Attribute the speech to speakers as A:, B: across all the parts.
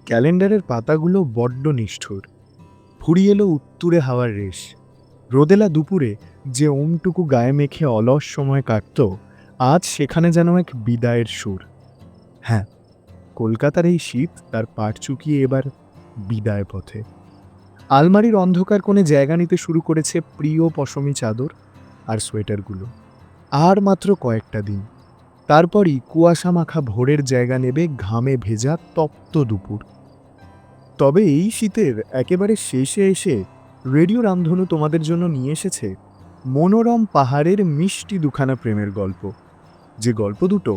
A: ক্যালেন্ডারের পাতাগুলো বড্ড নিষ্ঠুর। ফুরিয়ে এলো উত্তুরে হাওয়ার রেশ। রোদেলা দুপুরে যে ওমটুকু গায়ে মেখে অলস সময় কাটত, আজ সেখানে যেন এক বিদায়ের সুর। হ্যাঁ, কলকাতার এই শীত তার পাট চুকিয়ে এবার বিদায় পথে। আলমারির অন্ধকার কোণে জায়গা নিতে শুরু করেছে প্রিয় পশমি চাদর আর সোয়েটারগুলো। আর মাত্র কয়েকটা দিন, তারপরই কুয়াশা মাখা ভোরের জায়গা নেবে ঘামে ভেজা তপ্ত দুপুর। তবে এই শীতের একেবারে শেষে এসে রেডিও রামধনু তোমাদের জন্য নিয়ে এসেছে মনোরম পাহাড়ের মিষ্টি দুখানা প্রেমের গল্প, যে গল্প দুটো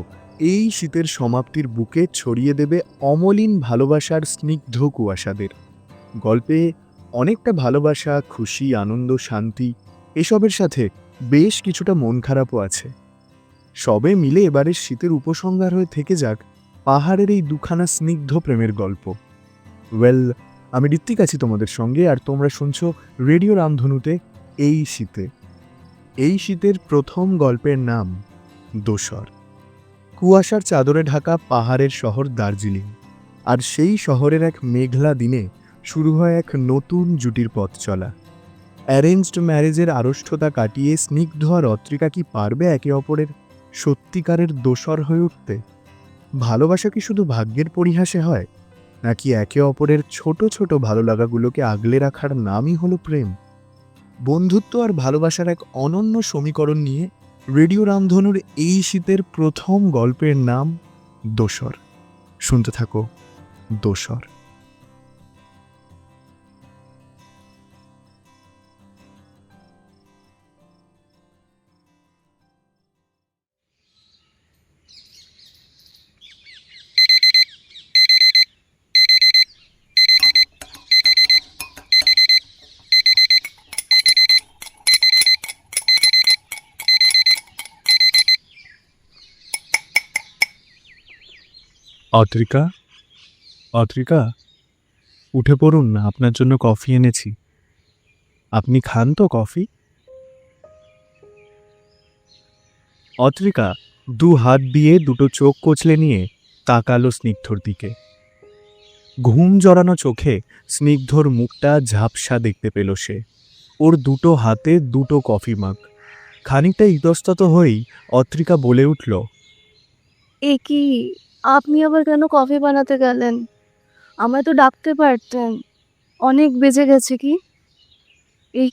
A: এই শীতের সমাপ্তির বুকে ছড়িয়ে দেবে অমলিন ভালোবাসার স্নিগ্ধ কুয়াশাদের। গল্পে অনেকটা ভালোবাসা, খুশি, আনন্দ, শান্তি, এসবের সাথে বেশ কিছুটা মন খারাপও আছে। সবে মিলে এবারের শীতের উপসংহার হয়ে থেকে যাক পাহাড়ের এই দুখানা স্নিগ্ধ প্রেমের গল্প। ওয়েল, আমি ঋত্বিক আছি তোমাদের সঙ্গে, আর তোমরা শুনছো রেডিও রামধনুতে এই শীতে। এই শীতের প্রথম গল্পের নাম দোসর। কুয়াশার চাদরে ঢাকা পাহাড়ের শহর দার্জিলিং, আর সেই শহরের এক মেঘলা দিনে শুরু হয় এক নতুন জুটির পথ চলা। অ্যারেঞ্জড ম্যারেজের আড়ষ্ঠতা কাটিয়ে স্নিগ্ধ আর অত্রিকা কি পারবে একে অপরের সত্যিকারের দোসর হয়ে উঠতে? ভালোবাসা কি শুধু ভাগ্যের পরিহাসে হয়, নাকি একে অপরের ছোট ছোট ভালো লাগাগুলোকে আগলে রাখার নামই হলো প্রেম? বন্ধুত্ব আর ভালোবাসার এক অনন্য সমীকরণ নিয়ে রেডিও রামধনুর এই শীতের প্রথম গল্পের নাম দোসর। শুনতে থাকো দোসর। অত্রিকা, অত্রিকা, উঠে পড়ুন না, আপনার জন্য কফি এনেছি। আপনি খান তো কফি? অত্রিকা দু হাত দিয়ে দুটো চোখ কচলে নিয়ে তাকালো স্নিগ্ধর দিকে। ঘুম জড়ানো চোখে স্নিগ্ধর মুখটা ঝাপসা দেখতে পেল সে। ওর দুটো হাতে দুটো কফি মাগ। খানিকটা ইতস্তত হয়েই অত্রিকা বলে উঠল,
B: এ কি, আপনি আবার কেন কফি বানাতে গেলেন? আমায় তো ডাকতে পারতেন। অনেক বেজে গেছে কি? এই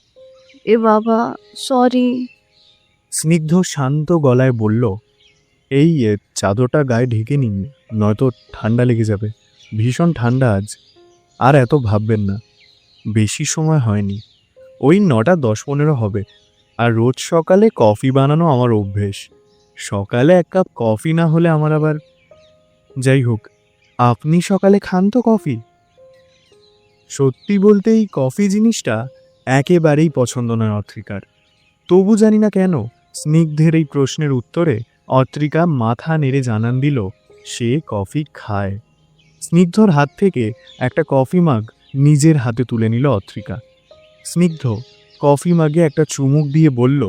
B: এ বাবা, সরি।
A: স্নিগ্ধ শান্ত গলায় বলল, এই চাদরটা গায়ে ঢেকে নিন, নয়তো ঠান্ডা লেগে যাবে। ভীষণ ঠান্ডা আজ। আর এত ভাববেন না, বেশি সময় হয়নি, ওই 9:10-15 হবে। আর রোজ সকালে কফি বানানো আমার অভ্যেস। সকালে এক কাপ কফি না হলে আমার আবার... যাই হোক, আপনি সকালে খান তো কফি? সত্যি বলতে এই কফি জিনিসটা একেবারেই পছন্দ নয় অত্রিকার। তবু জানি না কেন স্নিগ্ধের এই প্রশ্নের উত্তরে অত্রিকা মাথা নেড়ে জানান দিল সে কফি খায়। স্নিগ্ধর হাত থেকে একটা কফি মাগ নিজের হাতে তুলে নিল অত্রিকা। স্নিগ্ধ কফি মাগে একটা চুমুক দিয়ে বলল,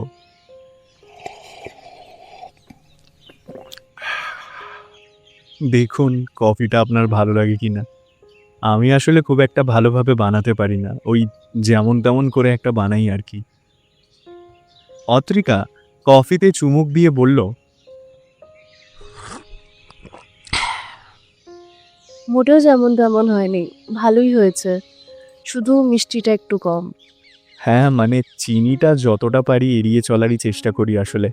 A: দেখুন কফিটা আপনার ভালো লাগে কিনা। আমি আসলে খুব একটা ভালোভাবে বানাতে পারি না, ওই যেমন তেমন করে একটা বানাই আর কি। অত্রিকা কফিতে চুমুক দিয়ে বলল,
B: মোটেও যেমন তেমন হয়নি, ভালোই হয়েছে, শুধু মিষ্টিটা একটু কম।
A: হ্যাঁ, মানে চিনিটা যতটা পারি এড়িয়ে চলারই চেষ্টা করি আসলে।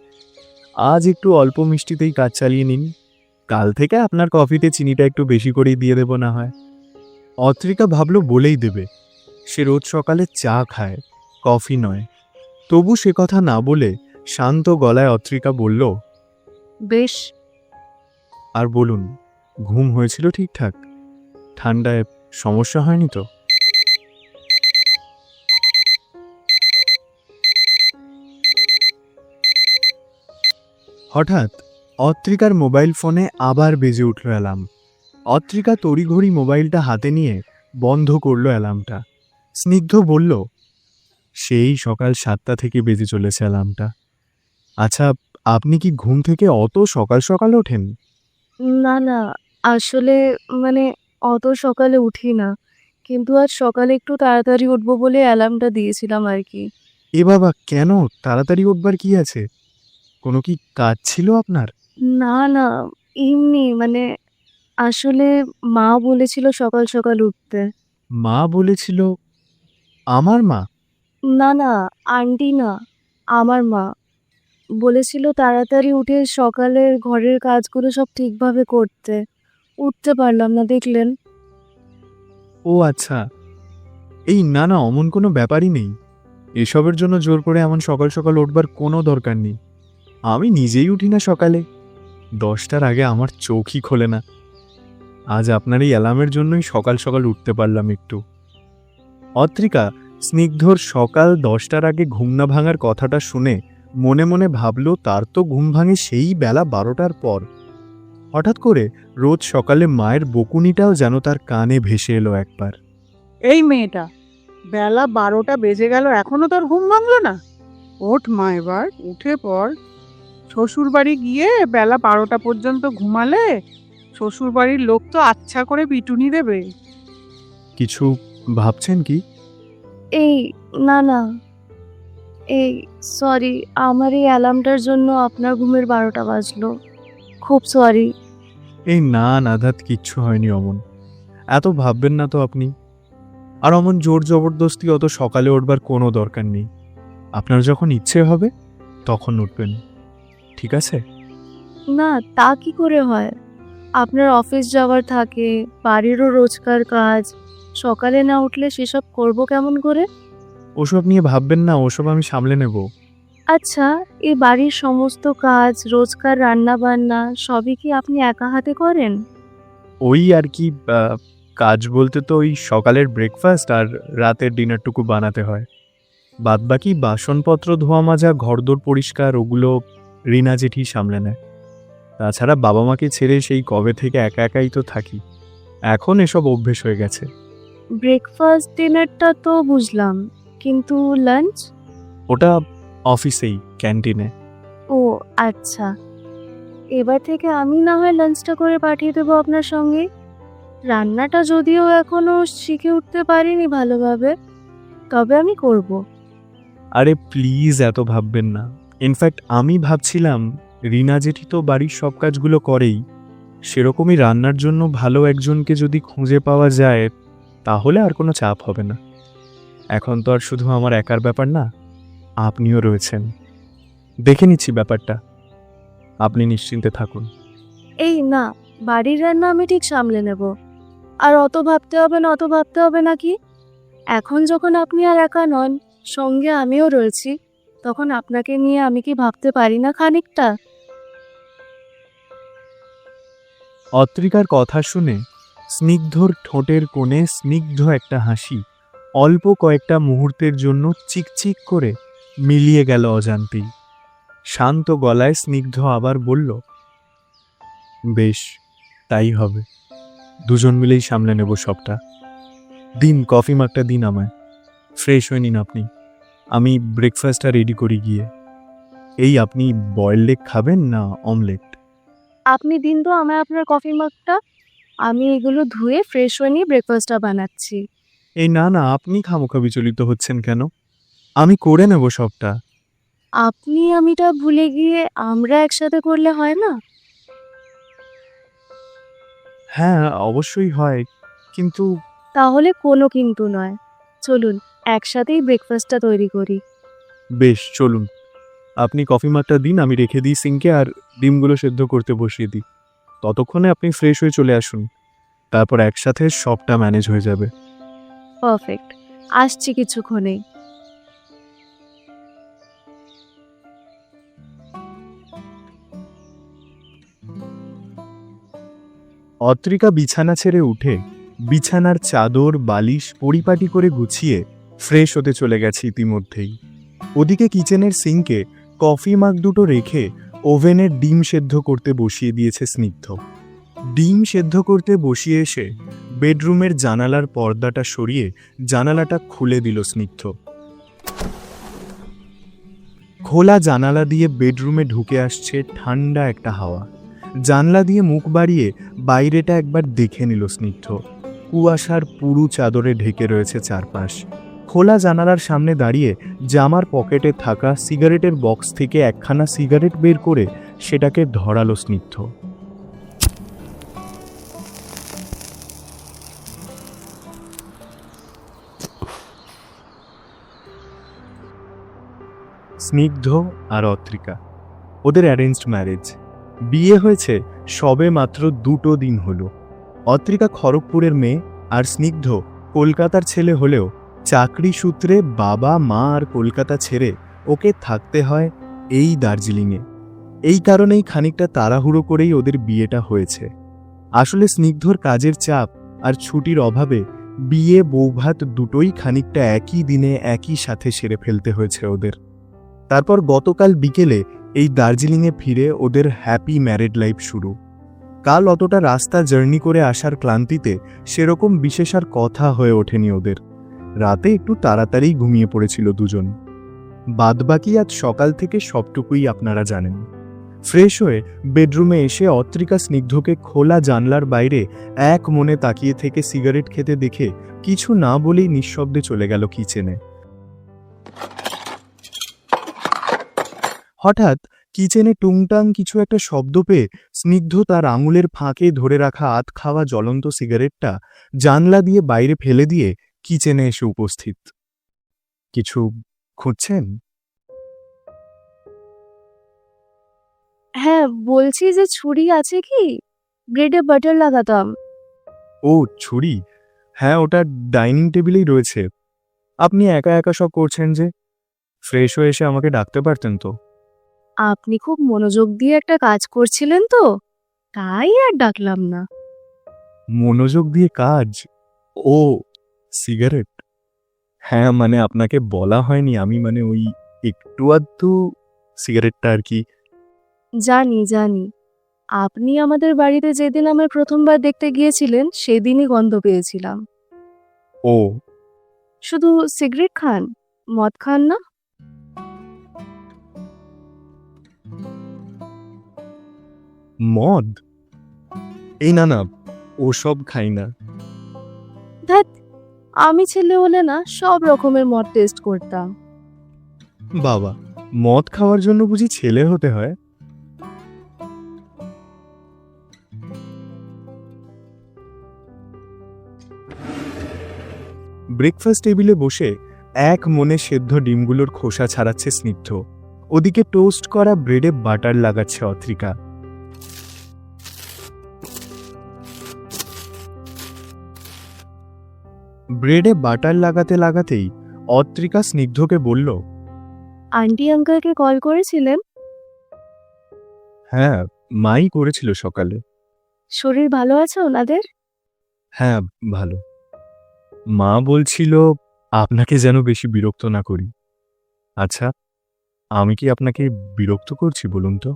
A: আজ একটু অল্প মিষ্টিতেই কাজ চালিয়ে নিন, কাল থেকে আপনার কফিতে চিনিটা একটু বেশি করেই দিয়ে দেব না হয়। অত্রিকা ভাবলো বলেই দেবে, সে রোজ সকালে চা খায়, কফি নয়। তবু সে কথা না বলে শান্ত গলায় অত্রিকা বলল,
B: বেশ।
A: আর বলুন, ঘুম হয়েছিল ঠিকঠাক? ঠান্ডায় সমস্যা হয়নি তো? হঠাৎ অত্রিকার মোবাইল ফোনে আবার বেজে উঠল অ্যালার্ম। অত্রিকা তড়িঘড়ি মোবাইলটা হাতে নিয়ে বন্ধ করলো অ্যালার্মটা। স্নিগ্ধ বলল, সেই সকাল 7টা থেকে বেজে চলেছে অ্যালার্মটা। আচ্ছা, আপনি কি ঘুম থেকে অত সকাল সকাল ওঠেন?
B: না না, আসলে মানে অত সকালে উঠি না, কিন্তু আজ সকালে একটু তাড়াতাড়ি উঠবো বলে অ্যালার্মটা দিয়েছিলাম আর কি।
A: এ বাবা, কেন? তাড়াতাড়ি উঠবার কি আছে? কোনো কি কাজ ছিল আপনার?
B: না না, এমনি মানে আসলে মা বলেছিল সকাল সকাল উঠতে।
A: মা বলেছিল? আমার মা?
B: না না, আন্টি না, আমার মা বলেছিল তাড়াতাড়ি উঠে সকালের ঘরের কাজগুলো সব ঠিকভাবে করতে। উঠতে পারলাম না, দেখলেন?
A: ও আচ্ছা। এই না না, অমন কোনো ব্যাপারই নেই। এসবের জন্য জোর করে এমন সকাল সকাল উঠবার কোনো দরকার নেই। আমি নিজেই উঠি না সকালে। 10টার আগে আমার চোখই খোলে না। আজ আপনার এই অ্যালার্মের জন্যই সকাল সকাল উঠতে পারলাম একটু। অত্রিকা স্নিগ্ধর সকাল 10টার আগে ঘুম না ভাঙার কথাটা শুনে মনে মনে ভাবল তার তো ঘুম ভাঙে সেই বেলা 12টার পর। হঠাৎ করে রোজ সকালে মায়ের বকুনিটাও যেন তার কানে ভেসে এলো একবার।
C: এই মেয়েটা, বেলা 12টা বেজে গেল, এখনো তোর ঘুম ভাঙলো না? ওঠ মা, এবার উঠে পড়। শ্বশুর বাড়ি গিয়ে বেলা 12টা পর্যন্ত ঘুমালে শ্বশুর বাড়ির লোক তো আচ্ছা করে পিটুনি দেবে।
A: কিছু ভাবছেন কি?
B: এই না না, এই সরি, আমার এই অ্যালার্মটার জন্য আপনার ঘুমের 12টা বাজলো। খুব সরি।
A: এই না নাধাত, কিচ্ছু হয়নি অমন। এত ভাববেন না তো আপনি। আর অমন জোর জবরদস্তি অত সকালে উঠবার কোনো দরকার নেই। আপনার যখন ইচ্ছে হবে তখন উঠবেন, ঠিক আছে?
B: না, তা কি করে হয়? আপনার অফিস যাওয়ার থাকে, বাড়িরও রোজকার কাজ। সকালে না উঠলে সেসব করব কেমন করে?
A: ওসব নিয়ে ভাববেন না, ওসব আমি সামলে নেব।
B: আচ্ছা, এই বাড়ির সমস্ত কাজ, রোজকার রান্না বান্না সবই কি আপনি একা হাতে করেন?
A: ওই আর কি, কাজ বলতে তো ওই সকালের ব্রেকফাস্ট আর রাতের ডিনারটুকু বানাতে হয়। বাদবাকি বাসনপত্র ধোয়া মাজা, ঘরদোর পরিষ্কার, ওগুলো রিনা জেঠি সামলে নেয়। তাছাড়া বাবা মাকে ছেড়ে সেই কবে থেকে একা একাই তো থাকি। এখন এসব অভ্যেস হয়ে গেছে।
B: ব্রেকফাস্ট ডিনারটা তো বুঝলাম, কিন্তু লাঞ্চ?
A: ওটা অফিসেই, ক্যান্টিনে।
B: ও আচ্ছা, এবার থেকে আমি না হয় লাঞ্চটা করে পাঠিয়ে দেবো আপনার সঙ্গে। রান্নাটা যদিও এখনো শিখে উঠতে পারিনি ভালোভাবে, তবে আমি করব।
A: আরে প্লিজ এত ভাববেন না। ইনফ্যাক্ট আমি ভাবছিলাম, রিনা জেঠি তো বাড়ির সব কাজগুলো করেই, সেরকমই রান্নার জন্য ভালো একজনকে যদি খুঁজে পাওয়া যায় তাহলে আর কোনো চাপ হবে না। এখন তো আর শুধু আমার একার ব্যাপার না, আপনিও রয়েছেন। দেখে নিচ্ছি ব্যাপারটা, আপনি নিশ্চিন্তে থাকুন।
B: এই না, বাড়ির রান্না আমি ঠিক সামলে নেব। আর অত ভাবতে হবে না, অত ভাবতে হবে নাকি? এখন যখন আপনি আর একা নন, সঙ্গে আমিও রয়েছি, তখন আপনাকে নিয়ে আমি কি ভাবতে পারি না খানিকটা?
A: অত্রিকার কথা শুনে স্নিগ্ধর ঠোঁটের কোণে স্নিগ্ধ একটা হাসি অল্প কয়েকটা মুহূর্তের জন্য চিকচিক করে মিলিয়ে গেল অজান্তেই। শান্ত গলায় স্নিগ্ধ আবার বলল, বেশ, তাই হবে। দুজন মিলেই সামলে নেব সবটা। দিন, কফি মাগটা দিন আমায়। ফ্রেশ হয়ে নিন আপনি, আমি ব্রেকফাস্টটা রেডি করি গিয়ে। এই আপনি বয়েলড এগ খাবেন না অমলেট?
B: আপনি দিন তো আমায় আপনার কফি মাগটা, আমি এগুলো ধুয়ে ফ্রেশ হয়ে নিয়ে ব্রেকফাস্টটা বানাচ্ছি।
A: এই না না, আপনি খামোখা বিচলিত হচ্ছেন কেন? আমি করে নেব সবটা।
B: আপনি আমিটা ভুলে গিয়ে আমরা একসাথে করলে হয় না?
A: হ্যাঁ, অবশ্যই হয়, কিন্তু
B: তাহলে কোনো কিন্তু নয়, চলুন একসাথেই ব্রেকফাস্টটা তৈরি করি।
A: বেশ, চলুন। আপনি কফি মাগটা দিন, আমি রেখে দিই সিঙ্কে, আর ডিমগুলো সেদ্ধ করতে বসিয়ে দিই। ততক্ষণে আপনি ফ্রেশ হয়ে চলে আসুন, তারপর একসাথে সবটা ম্যানেজ হয়ে যাবে।
B: পারফেক্ট, আসছি কিছুক্ষণেই।
A: অত্রিকা বিছানা ছেড়ে উঠে বিছানার চাদর বালিশ পরিপাটি করে গুছিয়ে ফ্রেশ হতে চলে গেছে ইতিমধ্যেই। ওদিকে কিচেনের সিঙ্কে কফি মাগ দুটো রেখে ওভেনের ডিম সেদ্ধ করতে বসিয়ে দিয়েছে স্নিগ্ধ। ডিম সেদ্ধ করতে বসিয়ে এসে বেডরুমের জানালার পর্দাটা সরিয়ে জানালাটা খুলে দিল স্নিগ্ধ। খোলা জানালা দিয়ে বেডরুমে ঢুকে আসছে ঠান্ডা একটা হাওয়া। জানলা দিয়ে মুখ বাড়িয়ে বাইরেটা একবার দেখে নিল স্নিগ্ধ। কুয়াশার পুরু চাদরে ঢেকে রয়েছে চারপাশ। খোলা জানালার সামনে দাঁড়িয়ে জামার পকেটে থাকা সিগারেটের বক্স থেকে একখানা সিগারেট বের করে সেটাকে ধরালো স্নিগ্ধ। স্নিগ্ধ আর অত্রিকা, ওদের অ্যারেঞ্জড ম্যারেজ। বিয়ে হয়েছে সবে মাত্র 2 দিন হলো। অত্রিকা খড়গপুরের মেয়ে আর স্নিগ্ধ কলকাতার ছেলে হলেও চাকরি সূত্রে বাবা মা আর কলকাতা ছেড়ে ওকে থাকতে হয় এই দার্জিলিংয়ে। এই কারণেই খানিকটা তাড়াহুড়ো করেই ওদের বিয়েটা হয়েছে। আসলে স্নিগ্ধর কাজের চাপ আর ছুটির অভাবে বিয়ে বৌভাত দুটোই খানিকটা একই দিনে একই সাথে সেরে ফেলতে হয়েছে ওদের। তারপর গতকাল বিকেলে এই দার্জিলিংয়ে ফিরে ওদের হ্যাপি ম্যারিড লাইফ শুরু। কাল অতটা রাস্তা জার্নি করে আসার ক্লান্তিতে সেরকম বিশেষ আর কথা হয়ে ওঠেনি ওদের। রাতে একটু তাড়াতাড়ি ঘুমিয়ে পড়েছিল দুজন। বাদবাকি আজ সকাল থেকে সবটুকুই আপনারা জানেন। ফ্রেশ হয়ে বেডরুমে এসে অত্রিকা স্নিগ্ধকে খোলা জানলার বাইরে এক মনে তাকিয়ে থেকে সিগারেট খেতে দেখে কিছু না বলেই নিঃশব্দে চলে গেল কিচেনে। হঠাৎ কিচেনে টুংটাং কিছু একটা শব্দ পেয়ে স্নিগ্ধ তার আঙুলের ফাঁকে ধরে রাখা আধ খাওয়া জ্বলন্ত সিগারেটটা জানলা দিয়ে বাইরে ফেলে দিয়ে কিচেনে এসে উপস্থিত। কিছু খুঁজছেন?
B: হ্যাঁ, বলছি যে ছুরি আছে কি? ব্রেডে বাটার লাগাতাম।
A: ও ছুরি? হ্যাঁ, ওটা ডাইনিং টেবিলেই রয়েছে। আপনি একা একা সব করছেন যে, ফ্রেশ হয়ে এসে আমাকে ডাকতে পারতেন তো।
B: আপনি খুব মনোযোগ দিয়ে একটা কাজ করছিলেন তো, তাই আর ডাকলাম না।
A: মনোযোগ দিয়ে কাজ? ও সিগারেট? হ্যাঁ, মানে আপনাকে বলা হয়নি, আমি মানে ওই একটু আধটু সিগারেটটা আর কি।
B: জানি জানি, আপনি আমাদের বাড়িতে যেদিন আমার প্রথমবার দেখতে গিয়েছিলেন সেদিনই গন্ধ পেয়েছিলাম।
A: ও
B: শুধু সিগারেট খান, মদ খান না?
A: মদ? এই না না, ওসব খাই না।
B: ধ্যাৎ, আমি ছেলে হলে না সব রকমের মদ টেস্ট করতাম।
A: বাবা, মদ খাওয়ার জন্য বুঝি ছেলে হতে হয়? ব্রেকফাস্ট টেবিলে বসে এক মনে সেদ্ধ ডিমগুলোর খোসা ছাড়াচ্ছে স্নিগ্ধ। ওদিকে টোস্ট করা ব্রেডে বাটার লাগাচ্ছে অত্রিকা। ব্রেডে বাটার লাগাতে লাগাতেই অত্রিকা স্নিগ্ধকে বলল,
B: আন্টি আঙ্কেলকে কল করেছিলেন?
A: হ্যাঁ, মাই করেছিল সকালে।
B: শরীর ভালো আছে ওনাদের?
A: হ্যাঁ, ভালো। মা বলছিল আপনাকে যেন বেশি বিরক্ত না করি। আচ্ছা, আমি কি আপনাকে বিরক্ত করছি বলুন তো?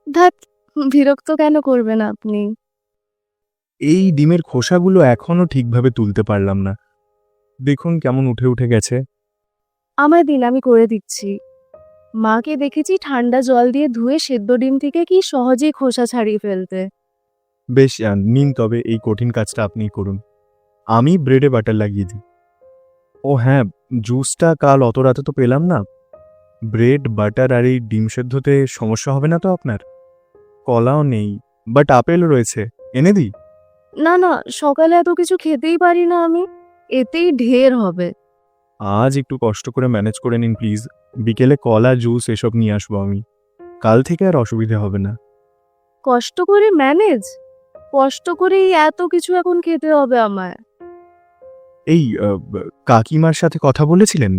B: ধ্যাৎ, বিরক্ত কেন করবেন আপনি?
A: এই ডিমের খোসাগুলো এখনো ঠিকভাবে তুলতে পারলাম না। দেখুন কেমন উঠে উঠে গেছে।
B: আমায় দিন, আমি করে দিচ্ছি। মাকে দেখেছি ঠান্ডা জল দিয়ে ধুয়ে সেদ্ধ ডিম থেকে কি সহজেই খোসা ছাড়িয়ে ফেলতে।
A: বেশ, নিন তবে এই কঠিন কাজটা আপনিই করুন। আমি ব্রেডে বাটার লাগিয়ে দিই। ও হ্যাঁ, জুসটা কাল অত রাতে তো পেলাম না। ব্রেড বাটার আর এই ডিম সেদ্ধতে সমস্যা হবে না তো আপনার? কলাও নেই, বাট আপেল রয়েছে, এনে দিই?
B: না না, সকালে এত কিছু খেতেই পারি না আমি, এতেই ঢের হবে।
A: আজ একটু কষ্ট করে ম্যানেজ করে নিন প্লিজ। বিকেলে কলা জুস এসব নিয়ে আসবো আমি। কাল থেকে আর অসুবিধা হবে না।
B: কষ্ট করে ম্যানেজ? কষ্ট করেই এত কিছু এখন খেতে হবে আমায়?
A: এই কাকিমার সাথে কথা বলেছিলেন?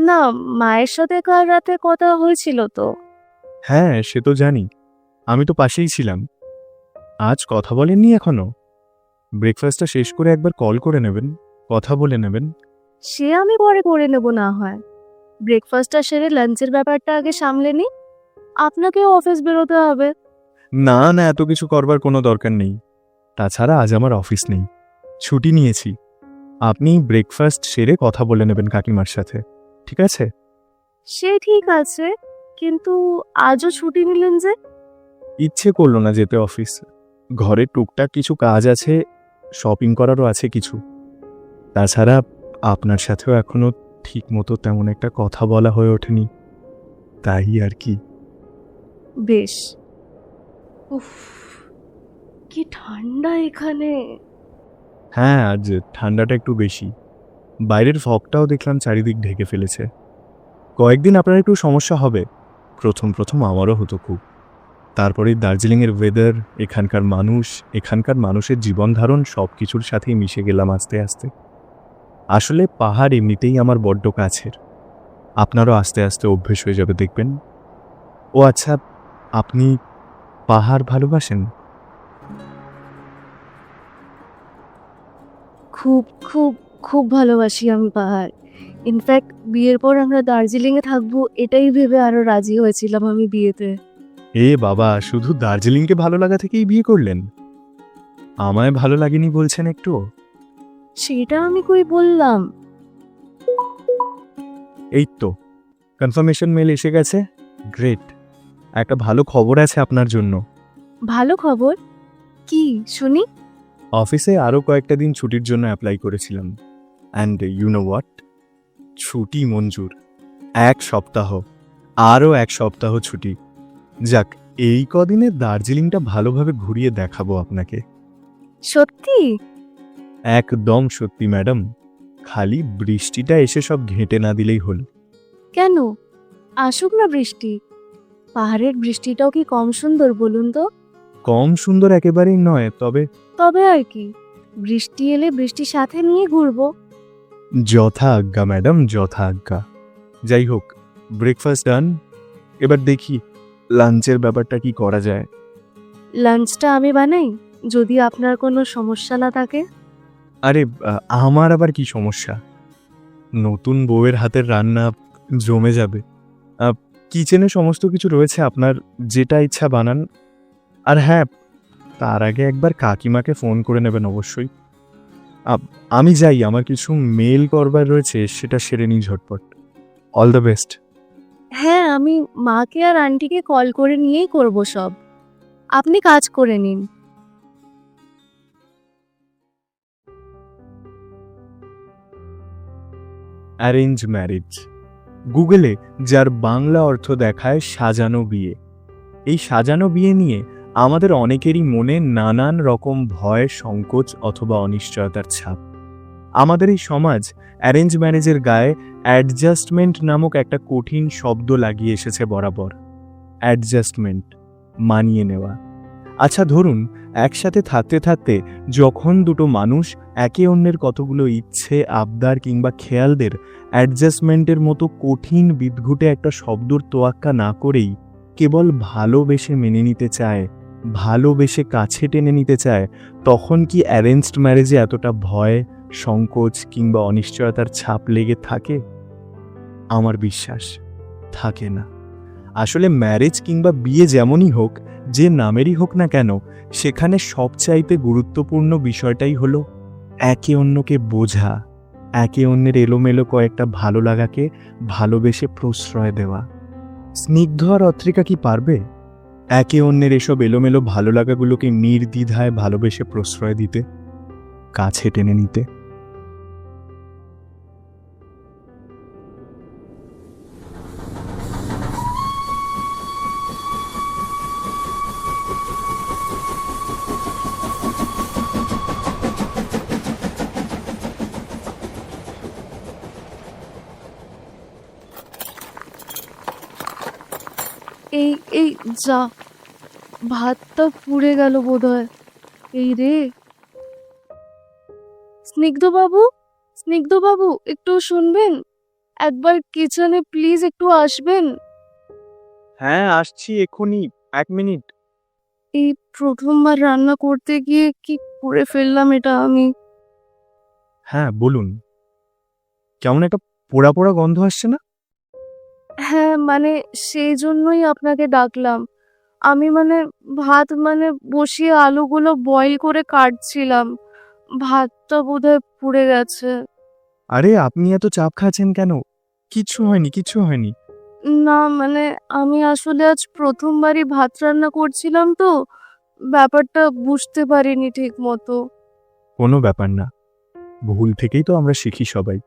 B: না, মায়ের সাথে কাল রাতে কথা হয়েছিল তো।
A: হ্যাঁ, সে তো জানি, আমি তো পাশেই ছিলাম। আজ কথা বলেননি এখনো? ব্রেকফাস্টটা শেষ করে একবার কল করে নেবেন, কথা বলে নেবেন।
B: সে আমি পরে করে নেব না হয়। ব্রেকফাস্টটা সেরে লাঞ্চের ব্যাপারটা আগে সামলে নি। আপনাকেও অফিস বেরোতে হবে।
A: না না, এত কিছু করবার কোনো দরকার নেই। তাছাড়া আজ আমার অফিস নেই, ছুটি নিয়েছি। আপনি ব্রেকফাস্ট সেরে কথা বলে নেবেন কাকিমার সাথে, ঠিক আছে?
B: সে ঠিক আছে, কিন্তু আজও ছুটি নিলেন যে?
A: ইচ্ছে করলো না যেতে অফিস। ঘরে টুকটাক কিছু কাজ আছে, শপিং করারও আছে কিছু। তাছাড়া আপনার সাথেও এখনো ঠিক মতো তেমন একটা কথা বলা হয়ে ওঠেনি, তাই আর কি।
B: বেশ। উফ, কি ঠান্ডা এখানে।
A: হ্যাঁ, আজ ঠান্ডাটা একটু বেশি। বাইরের ফগটাও দেখলাম চারিদিক ঢেকে ফেলেছে। কয়েকদিন আপনার একটু সমস্যা হবে। প্রথম প্রথম আমারও হতো খুব। তারপরে দার্জিলিংয়ের ওয়েদার, এখানকার মানুষের জীবন ধারণ সব কিছুর সাথেই মিশে গেলাম আস্তে আস্তে। আসলে পাহাড় এমনিতেই আমার বড্ড কাছের। আপনারও আস্তে আস্তে অভ্যেস হয়ে যাবে দেখবেন। ও আচ্ছা, আপনি পাহাড় ভালোবাসেন?
B: খুব খুব খুব ভালোবাসি আমি পাহাড়। ইনফ্যাক্ট বিয়ের পর আমরা দার্জিলিংয়ে থাকবো এটাই ভেবে আরো রাজি হয়েছিলাম আমি বিয়েতে।
A: এ বাবা, শুধু দার্জিলিংকে ভালো লাগা থেকেই বিয়ে করলেন? আমায় ভালো লাগেনি বলছেন একটুও?
B: সেটা আমি কই বললাম।
A: এই তো কনফার্মেশন মেল এসে গেছে। গ্রেট। একটা ভালো খবর আছে আপনার জন্য।
B: ভালো খবর? কি শুনি?
A: অফিসে আরও কয়েকটা দিন ছুটির জন্য অ্যাপ্লাই করেছিলাম, অ্যান্ড ইউ নো হোয়াট, ছুটি মঞ্জুর। 1 সপ্তাহ, আরও 1 সপ্তাহ ছুটি। যাক, এই কদিনে দার্জিলিংটা ভালোভাবে ঘুরিয়ে দেখাবো আপনাকে।
B: সত্যি?
A: একদম সত্যি ম্যাডাম। খালি বৃষ্টিটা এসে সব ঘেঁটে না দিলেই হল।
B: কেন? আসুক না বৃষ্টি। পাহাড়ের বৃষ্টিটাও কি কম সুন্দর বলুন তো?
A: কম সুন্দর একেবারেই নয়, তবে
B: তবে আর কি, বৃষ্টি এলে বৃষ্টির সাথে নিয়ে ঘুরবো।
A: যথা আজ্ঞা ম্যাডাম, যথা আজ্ঞা। যাই হোক, ব্রেকফাস্ট ডান। এবার দেখি লাঞ্চের ব্যাপারটা কি করা যায়।
B: লাঞ্চটা আমি বানাই, যদি আপনার কোনো সমস্যা না থাকে।
A: আরে, আমার আবার কি সমস্যা? নতুন বউয়ের হাতের রান্না জমে যাবে। কিচেনে সমস্ত কিছু রয়েছে, আপনার যেটা ইচ্ছা বানান। আর হ্যাঁ, তার আগে একবার কাকিমাকে ফোন করে নেবেন অবশ্যই। আমি যাই, আমার কিছু মেল করবার রয়েছে, সেটা সেরে নিই ঝটপট। All the best.
B: হ্যাঁ, আমি মাকে আর আন্টিকে কল করে নিয়েই করব সব। আপনি কাজ করে নিন।
A: অ্যারেঞ্জ ম্যারেজ, গুগলে যার বাংলা অর্থ দেখায় সাজানো বিয়ে। এই সাজানো বিয়ে নিয়ে আমাদের অনেকেরই মনে নানান রকম ভয়, সংকোচ অথবা অনিশ্চয়তার ছাপ। আমাদের এই সমাজ অ্যারেঞ্জ ম্যারেজের গায়ে অ্যাডজাস্টমেন্ট নামক একটা কঠিন শব্দ লাগিয়ে এসেছে বরাবর। অ্যাডজাস্টমেন্ট, মানিয়ে নেওয়া। আচ্ছা ধরুন, একসাথে থাকতে থাকতে যখন দুটো মানুষ একে অন্যের কতগুলো ইচ্ছে, আবদার কিংবা খেয়ালদের অ্যাডজাস্টমেন্টের মতো কঠিন বিদঘুটে একটা শব্দর তোয়াক্কা না করেই কেবল ভালোবেসে মেনে নিতে চায়, ভালোবেসে কাছে টেনে নিতে চায়, তখন কি অ্যারেঞ্জড ম্যারেজে এতটা ভয়, সংকোচ কিংবা অনিশ্চয়তার ছাপ লেগে থাকে? আমার বিশ্বাস থাকে না। আসলে ম্যারেজ কিংবা বিয়ে যেমনই হোক, যে নামেরই হোক না কেন, সেখানে সবচাইতে গুরুত্বপূর্ণ বিষয়টাই হলো একে অন্যকে বোঝা, একে অন্যের এলোমেলো কয়েকটা ভালো লাগাকে ভালোবেসে প্রশ্রয় দেওয়া। স্নিগ্ধ আর অত্রিকা কি পারবে একে অন্যের এসব এলোমেলো ভালো লাগাগুলোকে নির্দ্বিধায় ভালোবেসে প্রশ্রয় দিতে, কাছে টেনে নিতে?
B: এই এই যা, ভাতটা পুড়ে গেল বোধহয়। এই রে। স্নিগ্ধবাবু, স্নিগ্ধবাবু একটু শুনবেন? একবার কিচেনে প্লিজ একটু আসবেন।
A: হ্যাঁ, আসছি এক্ষুনি, 1 মিনিট।
B: এই প্রথমবার রান্না করতে গিয়ে কি করে ফেললাম এটা আমি।
A: হ্যাঁ বলুন, কেমন একটা পোড়া পোড়া গন্ধ আসছে না?
B: হ্যাঁ মানে সেই জন্যই আপনাকে ডাকলাম। আমি ভাত বসিয়ে আলুগুলো বয়েল করে কাটছিলাম, ভাতটা বোধহয় পুড়ে গেছে।
A: আরে, আপনি এত চাপ খাচ্ছেন কেন? কিচ্ছু হয়নি, কিচ্ছু হয়নি।
B: না আমি আসলে আজ প্রথমবারই ভাত রান্না করছিলাম তো, ব্যাপারটা বুঝতে পারিনি ঠিক মতো।
A: কোনো ব্যাপার না, ভুল থেকেই তো আমরা শিখি সবাই।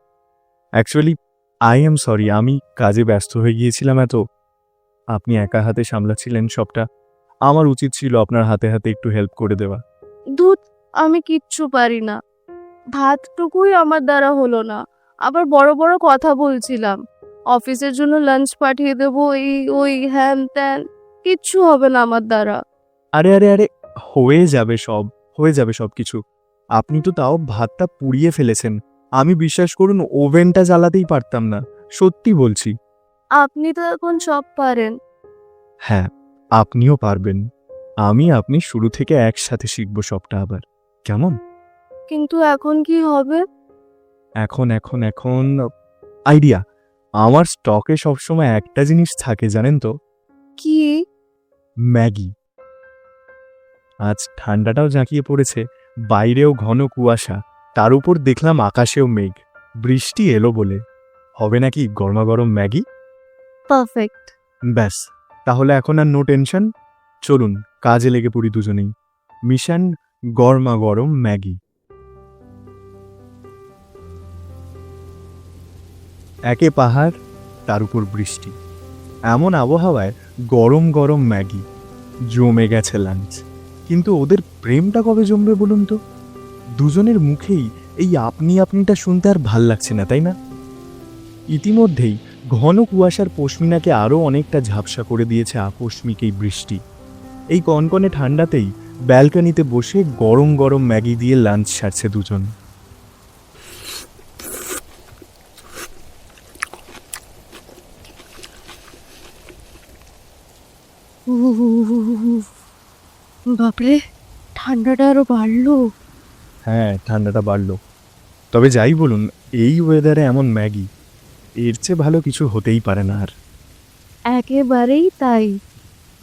A: অ্যাকচুয়ালি আই এম সরি, আমি কাজে ব্যস্ত হয়ে গিয়েছিলাম এত। আপনি একা হাতে সামলাচ্ছিলেন সবটা, আমার উচিত ছিল আপনার হাতে হাতে একটু হেল্প করে দেওয়া।
B: দুধ, আমি কিচ্ছু পারি না। ভাতটুকুই আমার দ্বারা হলো না, আবার বড় বড় কথা বলছিলাম অফিসের জন্য লাঞ্চ পাঠিয়ে দেবো, এই ওই হ্যান ত্যান, কিচ্ছু হবে না আমার দ্বারা।
A: আরে আরে আরে, হয়ে যাবে সব, হয়ে যাবে সব কিছু। আপনি তো তাও ভাতটা পুড়িয়ে ফেলেছেন, আমি বিশ্বাস করুন ওভেনটা জ্বালাতেই পারতাম না, সত্যি বলছি।
B: আপনি তো এখন সব পারেন।
A: হ্যাঁ, আপনিও পারবেন। আপনি শুরু থেকে একসাথে শিখব সবটা আবার, কেমন?
B: কিন্তু এখন কি হবে?
A: এখন এখন এখন আইডিয়া। আমার স্টকে সবসময় একটা জিনিস থাকে, জানেন তো?
B: কি?
A: ম্যাগি। আজ ঠান্ডাটাও জাঁকিয়ে পড়েছে, বাইরেও ঘন কুয়াশা, তার উপর দেখলাম আকাশেও মেঘ, বৃষ্টি এলো বলে। হবে নাকি গরমাগরম ম্যাগি?
B: পারফেক্ট।
A: ব্যাস, তাহলে এখন আর নো টেনশন। চলুন কাজে লেগে পড়ি দুজনেই। মিশন গরমাগরম ম্যাগি। একে পাহাড়, তার উপর বৃষ্টি, এমন আবহাওয়ায় গরম গরম ম্যাগি, জমে গেছে লাঞ্চ। কিন্তু ওদের প্রেমটা কবে জমবে বলুন তো? দুজনের মুখেই এই আপনি আপনিটা শুনতে আর ভাল লাগছে না, তাই না? ইতিমধ্যেই ঘন কুয়াশার পশমিনাকে আরও অনেকটা ঝাপসা করে দিয়েছে আকস্মিক এই বৃষ্টি। এই কনকনে ঠান্ডাতেই ব্যালকনিতে বসে গরম গরম ম্যাগি দিয়ে লাঞ্চ সারছে দুজন।
B: বাপরে, ঠান্ডাটা আরো বাড়লো।
A: হ্যাঁ, ঠান্ডাটা বাড়লো, তবে যাই বলুন এই ওয়েদারে এমন ম্যাগি, এর চেয়ে ভালো কিছু হতেই পারে না আর।
B: একেবারেই তাই।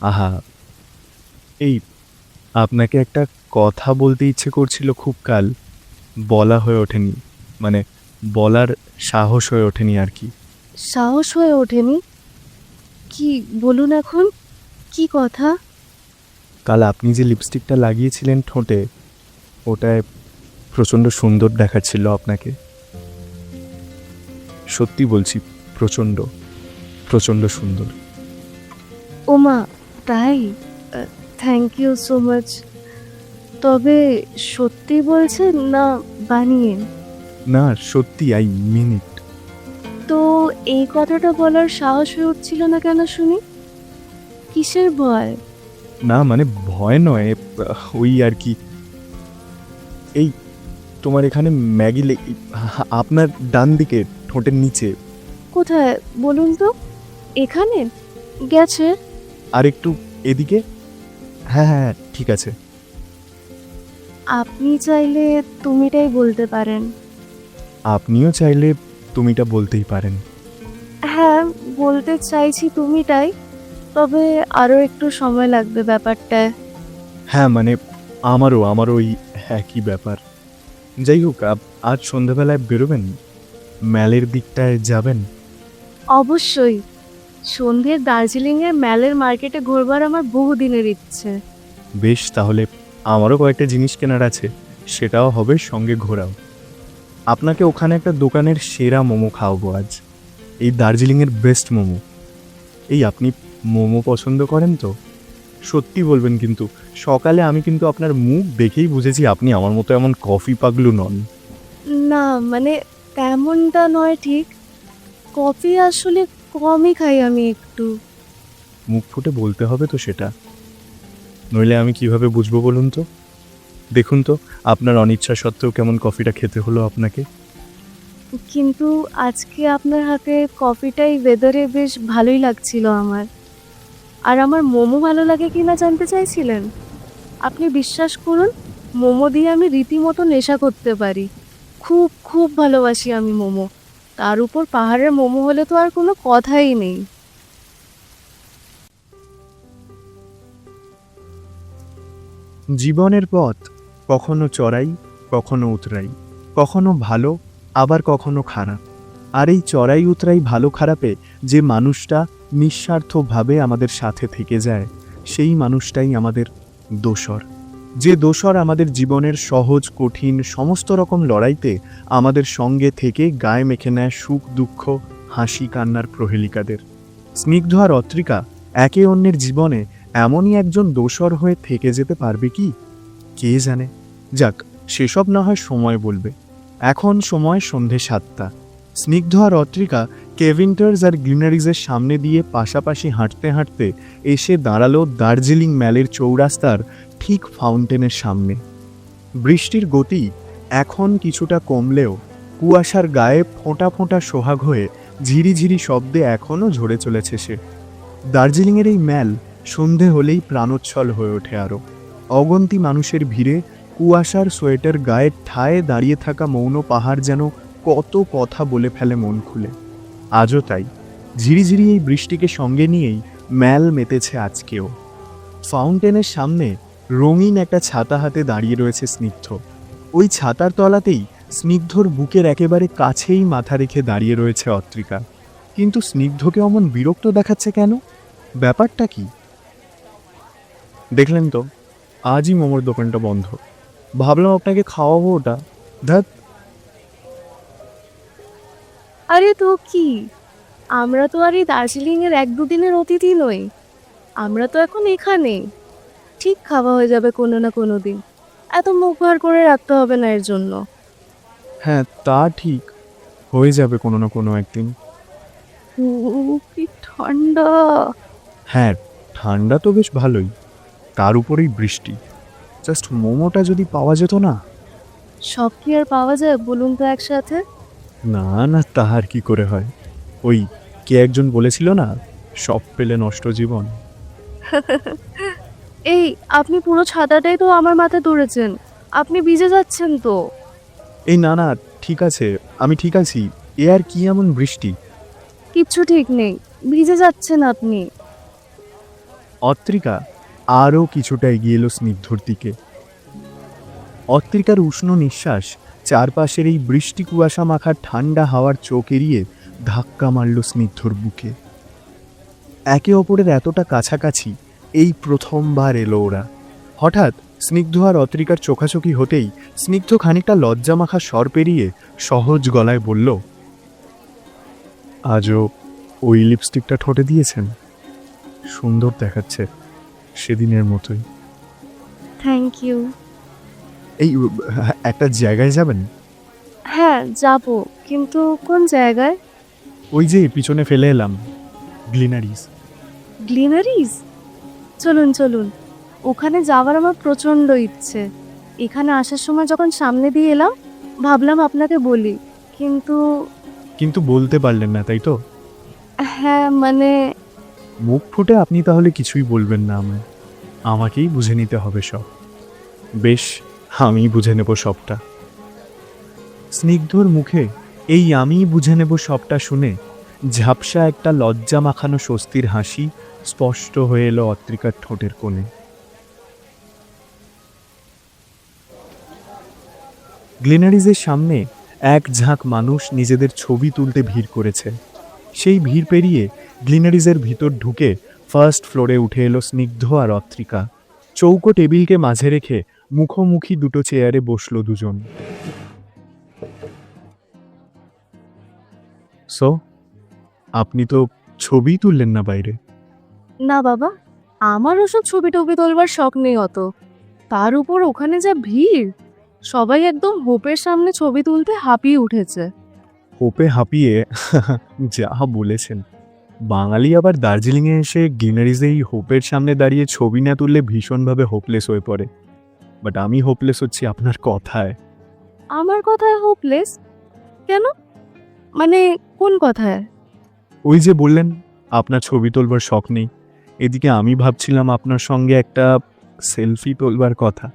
A: আহা, এই আপনাকে একটা কথা বলতে ইচ্ছে করছিল খুব কাল, বলা হয়ে ওঠেনি, মানে বলার সাহস হয়ে ওঠেনি আর কি।
B: সাহস হয়ে ওঠেনি? কি বলুন এখন, কি কথা?
A: কাল আপনি যে লিপস্টিকটা লাগিয়েছিলেন ঠোঁটে, ওটায় প্রচণ্ড সুন্দর দেখাচ্ছিল আপনাকে। সত্যি বলছি, প্রচণ্ড প্রচণ্ড সুন্দর।
B: ওমা, তাই? Thank you so much. তবে সত্যি বলছেন না বানিয়ে?
A: না, সত্যি, আই মিন ইট।
B: তো এই কথাটা বলার সাহস হয়ে উঠছিল না কেন শুনি? কিসের ভয়?
A: না মানে ভয় নয়, ওই আর কি। এই তোমার এখানে ম্যাগি আপনার ডান দিকে ঠোঁটের নিচে।
B: কোথায় বলুন তো? এখানে গেছে?
A: আর একটু এদিকে। হ্যাঁ হ্যাঁ, ঠিক আছে।
B: আপনি চাইলে তুমিটাই বলতে পারেন।
A: আপনিও চাইলে তুমিটা বলতেই পারেন।
B: হ্যাঁ, বলতে চাইছি তুমিটাই, তবে আরও একটু সময় লাগবে ব্যাপারটায়।
A: হ্যাঁ মানে আমারও ওই একই ব্যাপার। যাই হোক, আজ সন্ধ্যাবেলায় বেরোবেন, ম্যালের দিকটায় যাবেন?
B: অবশ্যই। সন্ধ্যের দার্জিলিংয়ের ম্যালের মার্কেটে ঘুরবার আমার বহুদিনের ইচ্ছে।
A: বেশ, তাহলে আমারও কয়েকটা জিনিস কেনার আছে, সেটাও হবে, সঙ্গে ঘোরাও। আপনাকে ওখানে একটা দোকানের সেরা মোমো খাওয়াবো আজ, এই দার্জিলিংয়ের বেস্ট মোমো। এই আপনি মোমো পছন্দ করেন তো? সত্যি বলবেন কিন্তু, সকালে আমি কিন্তু আপনার মুখ দেখেই বুঝেছি আপনি আমার মতো এমন কফি পাগলু নন।
B: না মানে তেমনটা নয় ঠিক, কফি আসলে কমই খাই আমি একটু।
A: মুখ ফুটে বলতে হবে তো সেটা, নইলে আমি কিভাবে বুঝবো বলুন তো? দেখুন তো, আপনার অনিচ্ছা সত্ত্বেও কেমন কফিটা খেতে হলো আপনাকে।
B: কিন্তু আজকে আপনার হাতে কফিটাই ওয়েদারে বেশ ভালোই লাগছিল আমার। আর আমার মোমো ভালো লাগে কি না জানতে চাইছিলেন? আপনি বিশ্বাস করুন, মোমো দিয়ে আমি রীতিমতো নেশা করতে পারি। খুব খুব ভালোবাসি আমি মোমো। তার উপর পাহাড়ের মোমো হলে তো আর কোনো কথাই নেই।
A: জীবনের পথ কখনো চড়াই, কখনো উতরাই, কখনো ভালো, আবার কখনো খারাপ। আর এই চড়াই উতরাই ভালো খারাপে যে মানুষটা নিঃস্বার্থভাবে আমাদের সাথে থেকে যায়, সেই মানুষটাই আমাদের দোসর, যে দোসর আমাদের জীবনের সহজ কঠিন সমস্ত রকম লড়াইতে আমাদের সঙ্গে থেকে গায়ে মেখে নেয় সুখ দুঃখ হাসি কান্নার প্রহেলিকাদের। স্নিগ্ধ আর অত্রিকা একে অন্যের জীবনে এমনই একজন দোসর হয়ে থেকে যেতে পারবে কি কে জানে। যাক, সেসব না হয় সময় বলবে। এখন সময় সন্ধে 7টা। স্নিগ্ধ আর অত্রিকা কেভিন্টার্স আর গ্লিনারিজের সামনে দিয়ে পাশাপাশি হাঁটতে হাঁটতে এসে দাঁড়ালো দার্জিলিং ম্যালের চৌরাস্তার ঠিক ফাউন্টেনের সামনে। বৃষ্টির গতি এখন কিছুটা কমলেও কুয়াশার গায়ে ফোঁটা ফোঁটা সোহাগ হয়ে ঝিরিঝিরি শব্দে এখনও ঝরে চলেছে সে। দার্জিলিংয়ের এই ম্যাল সন্ধে হলেই প্রাণোচ্ছল হয়ে ওঠে আরও। অগন্তি মানুষের ভিড়ে কুয়াশার সোয়েটার গায়ে ঠায়ে দাঁড়িয়ে থাকা মৌন পাহাড় যেন কত কথা বলে ফেলে মন খুলে। আজও তাই ঝিরিঝিরি এই বৃষ্টিকে সঙ্গে নিয়েই ম্যাল মেতেছে আজকেও। ফাউন্টেনের সামনে রঙিন একটা ছাতা হাতে দাঁড়িয়ে রয়েছে স্নিগ্ধ। ওই ছাতার তলাতেই স্নিগ্ধর বুকের একেবারে কাছেই মাথা রেখে দাঁড়িয়ে রয়েছে অত্রিকা। কিন্তু স্নিগ্ধকে অমন বিরক্ত দেখাচ্ছে কেন? ব্যাপারটা কি? দেখলেন তো, আজই মোমোর দোকানটা বন্ধ। ভাবলাম আপনাকে খাওয়াবো ওটা। ধ্যাত।
B: আরে তো কি, আমরা তো আর এই দার্জিলিংয়ের 1-2 দিনের অতিথি নই। আমরা তো এখন এখানে। ঠিক খাওয়া হয়ে যাবে কোনো না কোনো দিন। এত মুখ ভার করে রাখতে হবে না এর জন্য।
A: হ্যাঁ, তা ঠিক, হয়ে যাবে কোনো না কোনো একদিন।
B: কি ঠান্ডা!
A: হ্যাঁ, ঠান্ডা তো বেশ ভালোই, তার উপরেই বৃষ্টি। জাস্ট মোমোটা যদি পাওয়া যেত না।
B: সব কি আর পাওয়া যায় বলুন তো একসাথে?
A: না না, তাহার কি করে হয়? ওই কে একজন বলেছিল না, সব পেলে নষ্ট জীবন।
B: এই, আপনি পুরো ছাতাটাই তো আমার মাথায় তুলেছেন। আপনি ভিজে যাচ্ছেন তো।
A: এই না না, ঠিক আছে, আমি ঠিক আছি। এ আর কি এমন বৃষ্টি?
B: কিচ্ছু ঠিক নেই, ভিজে যাচ্ছেন আপনি।
A: অত্রিকা আরও কিছুটা এগিয়ে এলো স্নিগ্ধর দিকে। অত্রিকার উষ্ণ নিঃশ্বাস চারপাশের এই বৃষ্টি কুয়াশা মাখা ঠান্ডা হাওয়ার চোখ এড়িয়ে ধাক্কা মারল স্নিগ্ধর বুকে। একে অপরের এতটা কাছাকাছি এই প্রথমবার এলো ওরা। হঠাৎ স্নিগ্ধ আর অত্রিকার চোখাচোখি হতেই স্নিগ্ধ খানিকটা লজ্জা মাখা স্বর পেরিয়ে সহজ গলায় বলল, আজও ওই লিপস্টিকটা ঠোঁটে দিয়েছেন, সুন্দর দেখাচ্ছে, সেদিনের মতোই।
B: Thank you.
A: এই একটা জায়গায় যাবেন?
B: হ্যাঁ যাব, কিন্তু কোন জায়গায়?
A: ওই যে পিছনে ফেলে এলাম, গ্লিনারিজ।
B: গ্লিনারিজ? চলুন চলুন, ওখানে যাওয়ার আমার প্রচণ্ড ইচ্ছে। এখানে আসার সময় যখন সামনে দিয়ে এলাম ভাবলাম আপনাকে বলি, কিন্তু
A: কিন্তু বলতে পারলেন না, তাই তো?
B: হ্যাঁ মানে
A: মুখ ফুটে আপনি তাহলে কিছুই বলবেন না আমায়, আমাকেই বুঝে নিতে হবে সব। বেশ, আমি বুঝে নেব সবটা। স্নিগ্ধর মুখে এই আমি বুঝে নেব সবটা শুনে ঝাপসা একটা লজ্জা মাখানো স্বস্তির হাসি স্পষ্ট হয়ে এলো অত্রিকার ঠোঁটের কোণে। গ্লিনারিজের সামনে এক ঝাঁক মানুষ নিজেদের ছবি তুলতে ভিড় করেছে। সেই ভিড় পেরিয়ে গ্লিনারিজের ভিতর ঢুকে ফার্স্ট ফ্লোরে উঠে এলো স্নিগ্ধ আর অত্রিকা। চৌকো টেবিলকে মাঝে রেখে মুখোমুখি দুটো চেয়ারে বসলো দুজন। সো, আপনি তো ছবি তুললেন না বাইরে?
B: না বাবা, আমার ওসব ছবি টবি তোলবার শখ নেই অত। তার উপর ওখানে যা ভিড়, সবাই একদম হোপের সামনে ছবি তুলতে হাঁপিয়ে উঠেছে।
A: হোপে হাঁপিয়ে? যা বলেছেন। বাঙালি আবার দার্জিলিংয়ে এসে গ্লিনারিজে এই হোপের সামনে দাঁড়িয়ে ছবি না তুললে ভীষণভাবে হোপলেস হয়ে পড়ে। বাট আমি হোপলেস হচ্ছি আপনার কথায়।
B: আমার কথায় হোপলেস? কেন? মানে কোন কথায়?
A: ওই যে বললেন আপনার ছবি তোলবার শখ নেই, এদিকে আমি ভাবছিলাম আপনার সঙ্গে একটা সেলফি তোলবার কথা।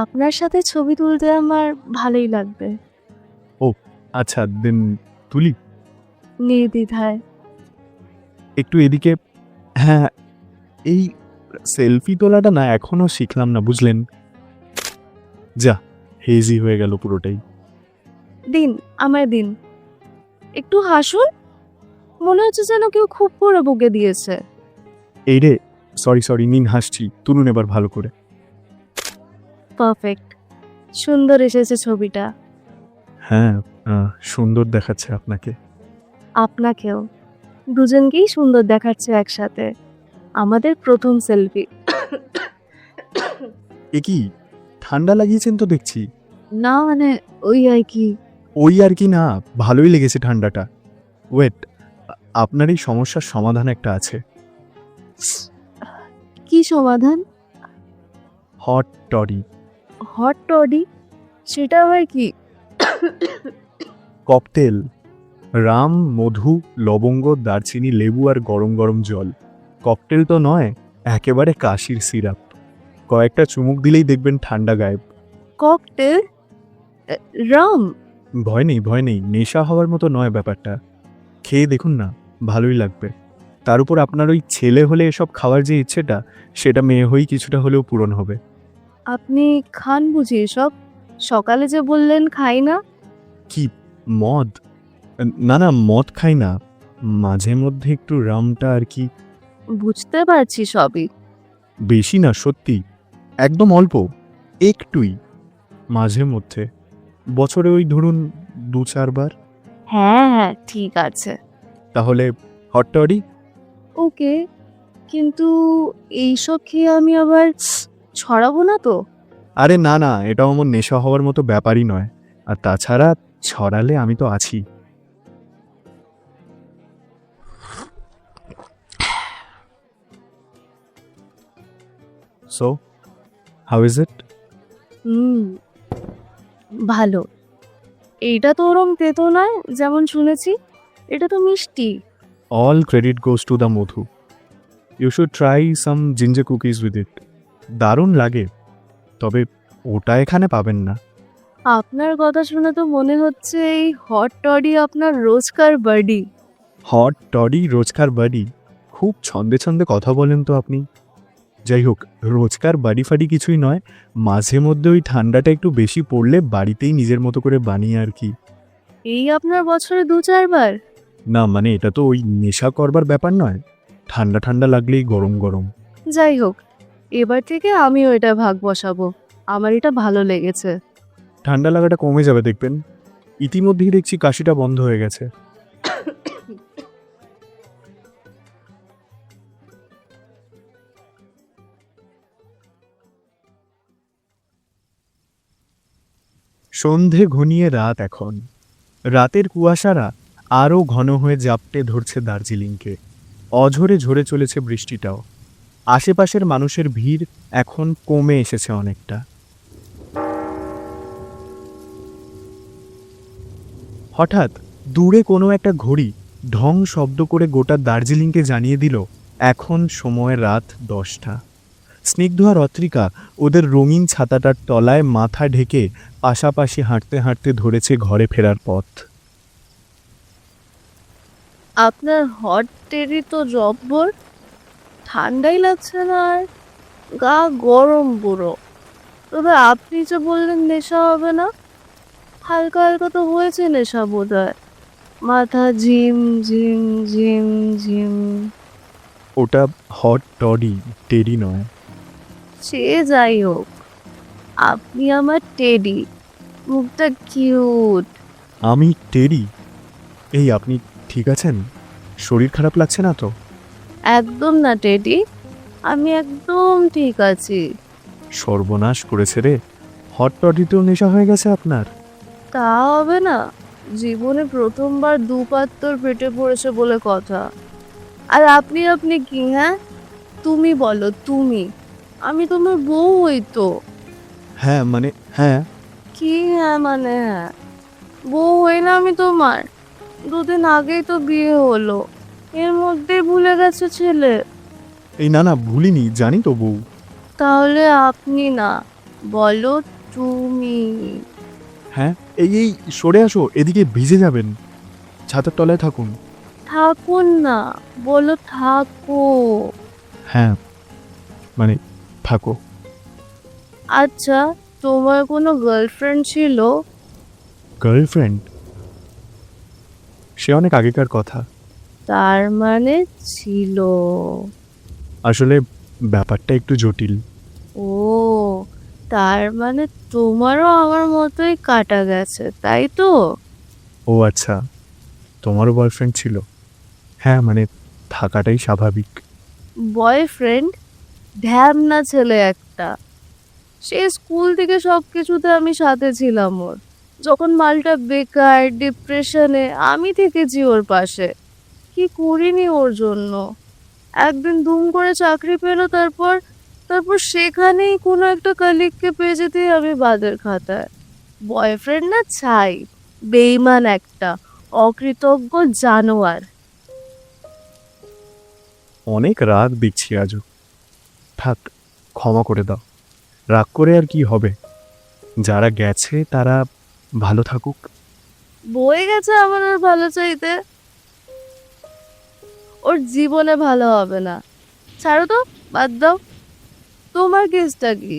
B: আপনার সাথে ছবি তুলতে আমার ভালোই লাগবে।
A: আচ্ছা দেন, তুলি
B: নির্দ্বিধায়।
A: একটু এদিকে। হ্যাঁ, এই সেলফি তোলাটা না এখনো শিখলাম না, বুঝলেন? যা, হেজি হয়ে গেল পুরোটাই।
B: দিন, আমায় দিন। একটু হাসুন, মনে হচ্ছে যেন কেউ খুব করে বকে দিয়েছে।
A: এই রে, সরি নিন, হাসছি, তুলুন এবার ভালো করে।
B: পারফেক্ট, সুন্দর এসেছে ছবিটা।
A: হ্যাঁ, সুন্দর দেখাচ্ছে আপনাকে।
B: আপনাকেও, দুজনকেই সুন্দর দেখাচ্ছে একসাথে। আমাদের প্রথম সেলফি।
A: এ কি, ঠান্ডা লাগিয়েছেন তো দেখছি।
B: না মানে ওই আর কি।
A: ওই আর কি না, ভালোই লেগেছে ঠান্ডাটা। ওয়েট, আপনার এই সমস্যার সমাধান একটা আছে।
B: কি সমাধান?
A: হট টডি।
B: হট টডি? সেটা আবার কি?
A: ককটেল, রাম, মধু, লবঙ্গ, দারচিনি, লেবু আর গরম গরম জল। ককটেল তো নয়, একেবারে কাশির সিরাপ। কয়েকটা চুমুক দিলেই দেখবেন ঠান্ডা গায়েব।
B: ককটেল? রাম?
A: ভয় নেই, ভয় নেই, নেশা হওয়ার মতো নয় ব্যাপারটা। খেয়ে দেখুন না, ভালোই লাগবে। তার উপর আপনার ওই ছেলে হলে এসব খাওয়ার যে ইচ্ছেটা, সেটা মেয়ে হয়েই কিছুটা হলেও পূরণ হবে।
B: আপনি খান বুঝি এসব? সকালে যে বললেন খাই না।
A: কি, মদ? না না, মদ খাই না, মাঝে মধ্যে একটু রামটা আর কি।
B: বুঝতে পারছি সবই।
A: বেশি না, সত্যি, একদম অল্প, একটুই, মাঝে মধ্যে, বছরে ওই ধরুন 2-4 বার।
B: হ্যাঁ হ্যাঁ ঠিক আছে।
A: তাহলে হট টডি।
B: ওকে, কিন্তু এইসব খেয়ে আমি আবার ছড়াবো না তো?
A: আরে না না, এটাও আমার নেশা হওয়ার মতো ব্যাপারই নয়। আর তাছাড়া ছড়ালে আমি তো আছি। So, how is it?
B: হুম, ভালো। এইটা তো ওরম তেতো নয় যেমন শুনেছি, এটা তো মিষ্টি।
A: All credit goes to the madhu. You should try some ginger cookies with it. দারুণ লাগে, তবে ওটা এখানে পাবেন না।
B: আপনার কথা শুনে তো মনে হচ্ছে এই হট টডি আপনার রোজকার বাডি।
A: হট টডি রোজকার বাড়ি? খুব ছন্দে ছন্দে কথা বলেন তো আপনি। যাই হোক, রোজকার বাড়ি ফাড়ি কিছুই নয়, মাঝে মধ্যে ওই ঠান্ডাটা একটু বেশি পড়লে বাড়িতেই নিজের মতো করে বানিয়ে আর কি।
B: এই আপনার বছরে 2-4 বার?
A: না মানে এটা তো ওই নেশা করবার ব্যাপার নয়, ঠান্ডা ঠান্ডা লাগলেই গরম গরম।
B: যাই হোক, এবার থেকে আমিও এটা ভাগ বসাবো। আমার এটা ভালো লেগেছে।
A: ঠান্ডা লাগাটা কমে যাবে দেখবেন। ইতিমধ্যেই দেখছি কাশিটা বন্ধ হয়ে গেছে। সন্ধে ঘনিয়ে রাত এখন। রাতের কুয়াশারা আরও ঘন হয়ে জাপটে ধরছে দার্জিলিংকে। অঝরে ঝরে চলেছে বৃষ্টিটাও। আশেপাশের মানুষের ভিড় এখন কমে এসেছে অনেকটা। হঠাৎ দূরে কোনো একটা ঘড়ি ঢং শব্দ করে গোটা দার্জিলিংকে জানিয়ে দিল এখন সময় রাত 10টা। স্নিগ্ধ আর অত্রিকা ওদের রঙিন ছাতাটার তলায় মাথা ঢেকে পাশাপাশি হাঁটতে হাঁটতে ধরেছে ঘরে ফেরার পথ।
B: আপনার হট টেরি তো জব্বর, ঠান্ডাই লাগছে না আর, গা গরম পুরো। তবে আপনি যে বললেন নেশা হবে না, হালকা হালকা তো হয়েছে নেশা বোধ হয়। মাথা ঝিম ঝিম ঝিম ঝিম।
A: ওটা হট টডি, টেরি নয়।
B: সে যাই হোক, আপনি আমার টেডি, মুখটা কিউট।
A: আমি টেরি? এই আপনি ঠিক আছেন? শরীর খারাপ লাগছে না তো?
B: একদম না টেডি, আমি একদম ঠিক আছি।
A: সর্বনাশ করেছে রে, হট টডিতেও নেশা হয়ে গেছে আপনার।
B: তা হবে না, জীবনে প্রথমবার দুপাত্তর পেটে পড়েছে বলে কথা। আর আপনি আপনি কি? হ্যাঁ, তুমি বলো তুমি, আমি তোমার বউ হই তো।
A: হ্যাঁ মানে হ্যাঁ।
B: কি হ্যাঁ মানে হ্যাঁ? বউ হই না আমি তোমার? 2 দিন আগেই তো বিয়ে হলো, এর মধ্যেই ভুলে গেছে ছেলে।
A: এই না না, ভুলিনি, জানি তো বউ।
B: তাহলে আপনি না, বলো তুমি।
A: হ্যাঁ, এই এই সরে আসো, এদিকে ভিজে যাবেন, ছাতার তলায় থাকুন।
B: থাকুন না, বলো থাকো।
A: হ্যাঁ মানে থাকো।
B: আচ্ছা, তোমার কোনো গার্লফ্রেন্ড ছিল?
A: গার্লফ্রেন্ড? সে অনেক আগেকার কথা।
B: তার মানে ছিল।
A: আসলে ব্যাপারটা একটু জটিল।
B: ও, তার মানে তোমারও আমার মতোই কাটা গেছে, তাই তো?
A: ও আচ্ছা, তোমারও বয়ফ্রেন্ড ছিল? হ্যাঁ, মানে থাকাটাই স্বাভাবিক।
B: বয়ফ্রেন্ড? ঢ্যামনা ছেলে একটা। সে স্কুল থেকে সব কিছুতে আমি সাথে ছিলাম ওর। যখন মালটা বেকার ডিপ্রেশনে, আমি থেকেছি ওর পাশে। কি করিনি ওর জন্য। একদিন দুম করে চাকরি পেলো, তারপর তারপর সেখানেই কোনো একটা কলিগকে পেয়ে যেতেই আমি বাদের খাতায়। বয়ফ্রেন্ড না ছাই, বেইমান একটা, অকৃতজ্ঞ জানোয়ার।
A: অনেক রাগ দেখছি আজও। থাক, ক্ষমা করে দাও। রাগ করে আর কি হবে? যারা গেছে তারা ভালো থাকুক।
B: বয়ে গেছে আমার আর ভালো চাইতে। ওর জীবনে ভালো হবে না। ছাড়ো তো, বাদ দাও। তোমার কেসটা কি?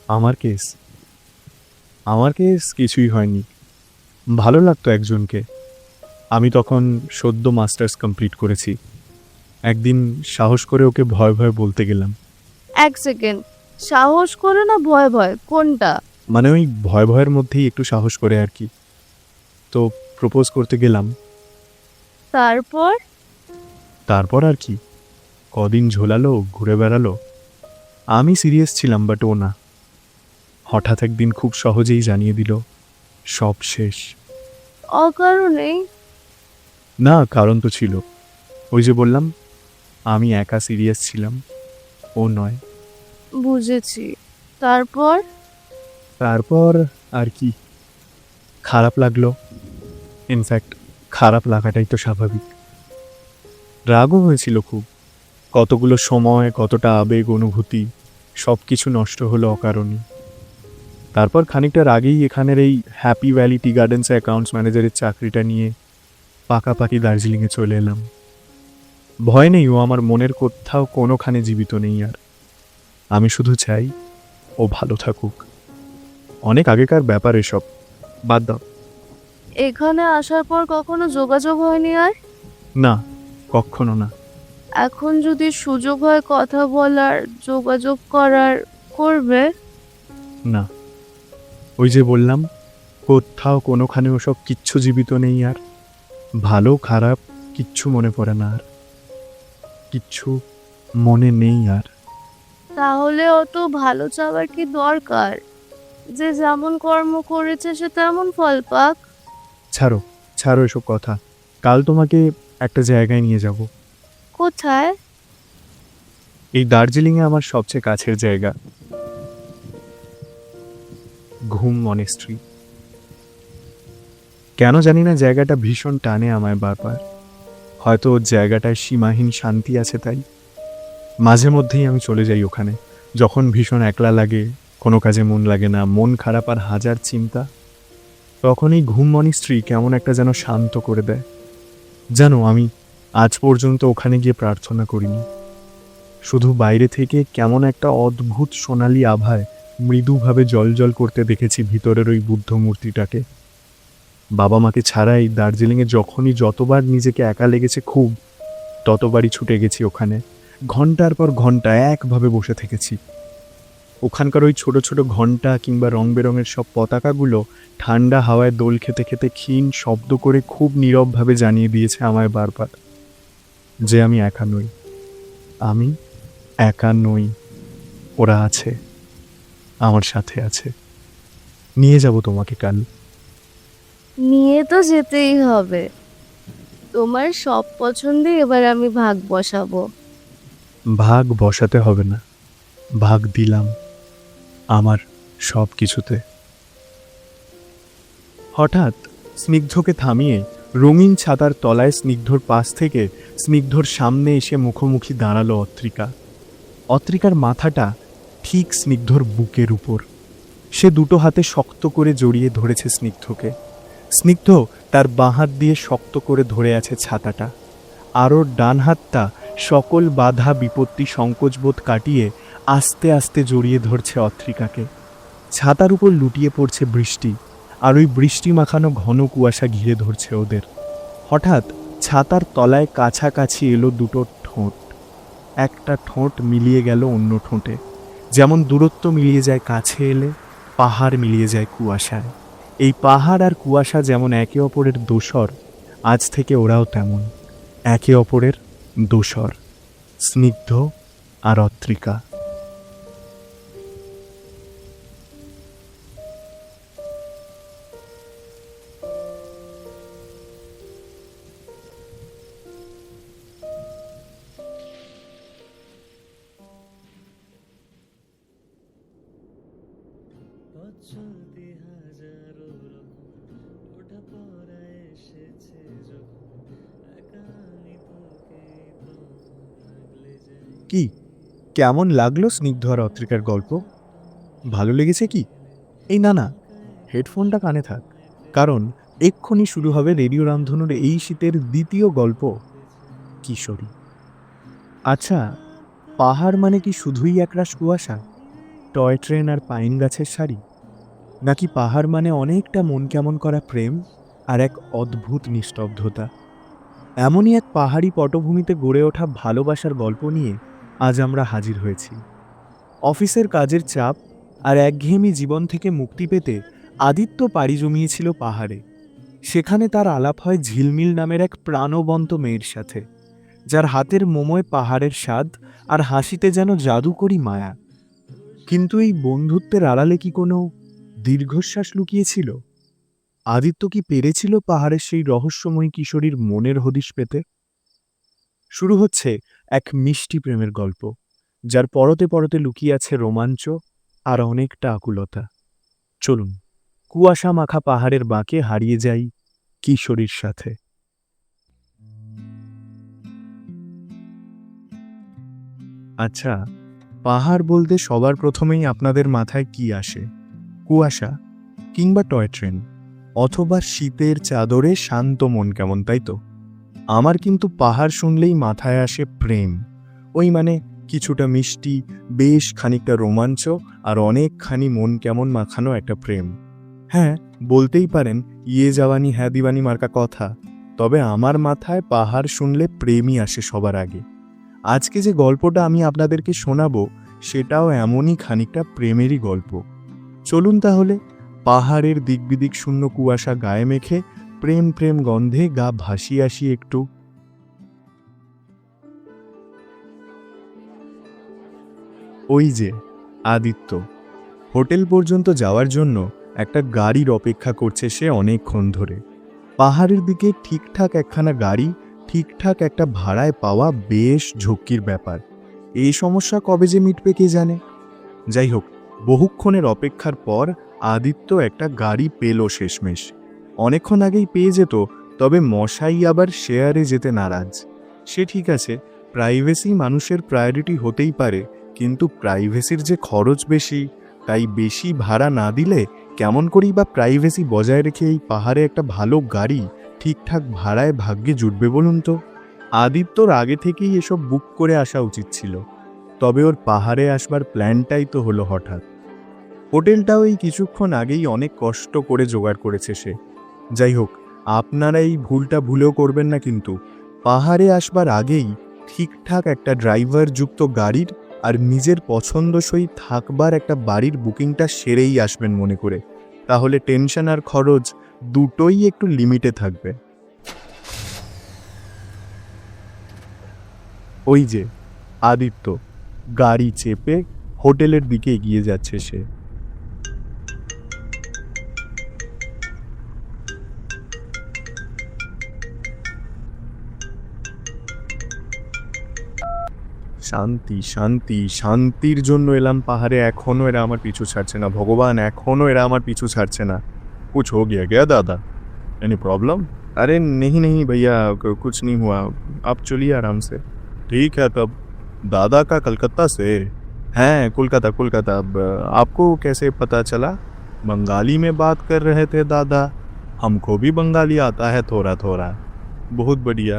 A: আমার কেস? আমার কেস কিছুই হয়নি। ভালো লাগতো একজনকে। আমি তখন সদ্য মাস্টার্স কমপ্লিট করেছি। একদিন সাহস করে ওকে ভয় ভয় বলতে গেলাম।
B: এক সেকেন্ড, সাহস করে না ভয় ভয়, কোনটা?
A: মানে ওই ভয় ভয়ের মধ্যেই একটু সাহস করে আর কি। তো প্রপোজ করতে গেলাম।
B: তারপর?
A: তারপর আর কি, কদিন ঝোলালো, ঘুরে বেড়ালো। আমি সিরিয়াস ছিলাম, বাট ও না। হঠাৎ একদিন খুব সহজেই জানিয়ে দিল সব শেষ।
B: অকারণেই?
A: না, কারণ তো ছিল। ওই যে বললাম, আমি একা সিরিয়াস ছিলাম, ও নয়।
B: বুঝেছি। তারপর?
A: তারপর আর কি, খারাপ লাগলো। ইনফ্যাক্ট খারাপ লাগাটাই তো স্বাভাবিক। রাগও হয়েছিল খুব। কতগুলো সময়, কতটা আবেগ, অনুভূতি, সব কিছু নষ্ট হলো অকারণে। তারপর খানিকটা আগেই এখানের এই হ্যাপি ভ্যালি টি গার্ডেন্সে অ্যাকাউন্টস ম্যানেজারের চাকরিটা নিয়ে পাকাপাকি দার্জিলিংয়ে চলে এলাম। ভয় নেই, ও আমার মনের কোথাও কোনোখানে জীবিত নেই আর। আমি শুধু চাই ও ভালো থাকুক। অনেক আগেকার ব্যাপার এসব, বাদ দাও।
B: এখানে আসার পর কখনো যোগাযোগ হয়নি আর?
A: না, কখনো না।
B: এখন যদি সুযোগ হয় কথা বলার, যোগাযোগ করার, করবে?
A: না, ওই যে বললাম, কোথাও কোনোখানে ওসব কিচ্ছু জীবিত নেই আর। ভালো খারাপ কিচ্ছু মনে পড়ে না আর, কিচ্ছু মনে নেই আর।
B: তাহলে অত ভালো চাওয়ার কি দরকার? যে যেমন কর্ম করেছে সে তেমন ফল পাক।
A: ছাড়ো, ছাড়ো এসব কথা। কাল তোমাকে একটা জায়গায় নিয়ে যাব।
B: কোথায়?
A: এই দার্জিলিংয়ে আমার সবচেয়ে কাছের জায়গা, ঘুম মনেস্ট্রি। কেন জানি না জায়গাটা ভীষণ টানে আমায় বারবার। হয়তো ওর জায়গাটায় সীমাহীন শান্তি আছে, তাই মাঝে মধ্যেই আমি চলে যাই ওখানে। যখন ভীষণ একলা লাগে, কোনো কাজে মন লাগে না, মন খারাপ আর হাজার চিন্তা, তখন এই ঘুম মনিস্ট্রি কেমন একটা যেন শান্ত করে দেয়। জানো, আমি আজ পর্যন্ত ওখানে গিয়ে প্রার্থনা করিনি। শুধু বাইরে থেকে কেমন একটা অদ্ভুত সোনালি আভায় মৃদুভাবে জল করতে দেখেছি ভিতরের ওই বুদ্ধ মূর্তিটাকে। বাবা মাকে ছাড়াই দার্জিলিংয়ে যখনই যতবার নিজেকে একা লেগেছে খুব, ততবারই ছুটে গেছি ওখানে। ঘন্টার পর ঘন্টা একভাবে বসে থেকেছি। ওখানকার ওই ছোট ছোট ঘন্টা কিংবা রং বেরঙের সব পতাকাগুলো ঠান্ডা হাওয়ায় দোল খেতে খেতে ক্ষীণ শব্দ করে খুব নীরবভাবে জানিয়ে দিয়েছে আমায় বারবার যে আমি একা নই, আমি একা নই। ওরা আছে, আমার সাথে আছে। নিয়ে যাব তোমাকে কাল।
B: নিয়ে তো যেতেই হবে। তোমার সব পছন্দে এবার আমি ভাগ বসাবো।
A: ভাগ বসাতে হবে না, ভাগ দিলাম আমার সব কিছুতে। হঠাৎ স্নিগ্ধকে থামিয়ে রঙিন ছাতার তলায় স্নিগ্ধর পাশ থেকে স্নিগ্ধর সামনে এসে মুখোমুখি দাঁড়ালো অত্রিকা। অত্রিকার মাথাটা ঠিক স্নিগ্ধর বুকের উপর। সে দুটো হাতে শক্ত করে জড়িয়ে ধরেছে স্নিগ্ধকে। স্নিগ্ধ তার বাঁ হাত দিয়ে শক্ত করে ধরে আছে ছাতাটা, আর ওর ডান হাতটা সকল বাধা বিপত্তি সংকোচবোধ কাটিয়ে আস্তে আস্তে জড়িয়ে ধরছে অত্রিকাকে। ছাতার উপর লুটিয়ে পড়ছে বৃষ্টি, আর ওই বৃষ্টি মাখানো ঘন কুয়াশা ঘিরে ধরছে ওদের। হঠাৎ ছাতার তলায় কাছাকাছি এলো দুটো ঠোঁট। একটা ঠোঁট মিলিয়ে গেল অন্য ঠোঁটে। যেমন দূরত্ব মিলিয়ে যায় কাছে এলে, পাহাড় মিলিয়ে যায় কুয়াশায়। এই পাহাড় আর কুয়াশা যেমন একে অপরের দোসর, আজ থেকে ওরাও তেমন একে অপরের দোসর, স্নিগ্ধ আর অত্রিকা। কি কেমন লাগলো স্নিগ্ধ আর অত্রিকার গল্প? ভালো লেগেছে কি? এই না, হেডফোনটা কানে থাক, কারণ এক্ষুনি শুরু হবে রেডিও রামধনুর এই শীতের দ্বিতীয় গল্প, কিশোরী। আচ্ছা, পাহাড় মানে কি শুধুই একরাশ কুয়াশা, টয় ট্রেন আর পাইন গাছের সারি? নাকি পাহাড় মানে অনেকটা মন কেমন করা প্রেম আর এক অদ্ভুত নিস্তব্ধতা? এমনই এক পাহাড়ি পটভূমিতে গড়ে ওঠা ভালোবাসার গল্প নিয়ে আজ আমরা হাজির হয়েছি। অফিসের কাজের চাপ আর একঘেয়েমি জীবন থেকে মুক্তি পেতে আদিত্য পাড়ি জমিয়েছিল পাহাড়ে। সেখানে তার আলাপ হয় ঝিলমিল নামের এক প্রাণবন্ত মেয়ের সাথে, যার হাতের মোমোয় পাহাড়ের স্বাদ আর হাসিতে যেন জাদুকরি মায়া। কিন্তু এই বন্ধুত্বের আড়ালে কি কোনো দীর্ঘশ্বাস লুকিয়েছিল? আদিত্য কি পেরেছিল পাহাড়ের সেই রহস্যময়ী কিশোরীর মনের হদিশ পেতে? শুরু হচ্ছে এক মিষ্টি প্রেমের গল্প, যার পরতে পরতে লুকিয়ে আছে রোমাঞ্চ আর অনেকটা আকুলতা। চলুন কুয়াশা মাখা পাহাড়ের বাঁকে হারিয়ে যাই কিশোরীর সাথে। আচ্ছা, পাহাড় বলতে সবার প্রথমেই আপনাদের মাথায় কি আসে? কুয়াশা, কিংবা টয় ট্রেন, অথবা শীতের চাদরে শান্ত মন কেমন, তাই তো? আমার কিন্তু পাহাড় শুনলেই মাথায় আসে প্রেম। ওই মানে কিছুটা মিষ্টি, বেশ খানিকটা রোমাঞ্চ আর অনেকখানি মন কেমন মাখানো একটা প্রেম। হ্যাঁ, বলতেই পারেন ইয়ে জাওয়ানি হ্যাঁ দিওয়ানি মার্কা কথা, তবে আমার মাথায় পাহাড় শুনলে প্রেমই আসে সবার আগে। আজকে যে গল্পটা আমি আপনাদেরকে শোনাবো সেটাও এমনই খানিকটা প্রেমেরই গল্প। চলুন তাহলে পাহাড়ের দিকবিদিক শূন্য কুয়াশা গায়ে মেখে প্রেম প্রেম গন্ধে গা ভাসিয়ে আসি একটু। ওই যে আদিত্য হোটেল পর্যন্ত যাওয়ার জন্য একটা গাড়ির অপেক্ষা করছে সে অনেকক্ষণ ধরে। পাহাড়ের দিকে ঠিকঠাক একখানা গাড়ি, ঠিকঠাক একটা ভাড়ায় পাওয়া বেশ ঝক্কির ব্যাপার। এই সমস্যা কবে যে মিটবে কে জানে। যাই হোক, বহুক্ষণের অপেক্ষার পর আদিত্য একটা গাড়ি পেল শেষমেশ। অনেকক্ষণ আগেই পেয়ে যেত, তবে মশাই আবার শেয়ারে যেতে নারাজ। সে ঠিক আছে, প্রাইভেসি মানুষের প্রায়োরিটি হতেই পারে, কিন্তু প্রাইভেসির যে খরচ বেশি, তাই বেশি ভাড়া না দিলে কেমন করেই বা প্রাইভেসি বজায় রেখে এই পাহাড়ে একটা ভালো গাড়ি ঠিকঠাক ভাড়ায় ভাগ্যে জুটবে বলুন তো? আদিত্যর আগে থেকেই এসব বুক করে আসা উচিত ছিল, তবে ওর পাহাড়ে আসবার প্ল্যানটাই তো হলো হঠাৎ। হোটেলটাও এই কিছুক্ষণ আগেই অনেক কষ্ট করে জোগাড় করেছে সে। যাই হোক, আপনারা এই ভুলটা ভুলেও করবেন না, কিন্তু পাহাড়ে আসবার আগেই ঠিকঠাক একটা ড্রাইভার যুক্ত গাড়ির আর নিজের পছন্দসই থাকবার একটা বাড়ির বুকিংটা সেরেই আসবেন মনে করে, তাহলে টেনশন আর খরচ দুটোই একটু লিমিটে থাকবে। ওই যে আদিত্য গাড়ি চেপে হোটেলের দিকে এগিয়ে যাচ্ছে সে। শান্তি শান্তি শান্তির জন্য এলাম পাহাড়ে, এখনো এরা আমার পিছু ছাড়ছে না। ভগবান, এখনো এরা আমার পিছু ছাড়ছে না। कुछ हो गया क्या दादा? Any problem? अरे नहीं नहीं भैया, कुछ नहीं हुआ, आप चलिए आराम से। ठीक है तब। दादा का कलकत्ता से? हैं, कोलकाता कोलकाता। अब आपको कैसे पता चला? बंगाली में बात कर रहे थे दादा। हमको भी बंगाली आता है थोड़ा थोड़ा। बहुत बढ़िया।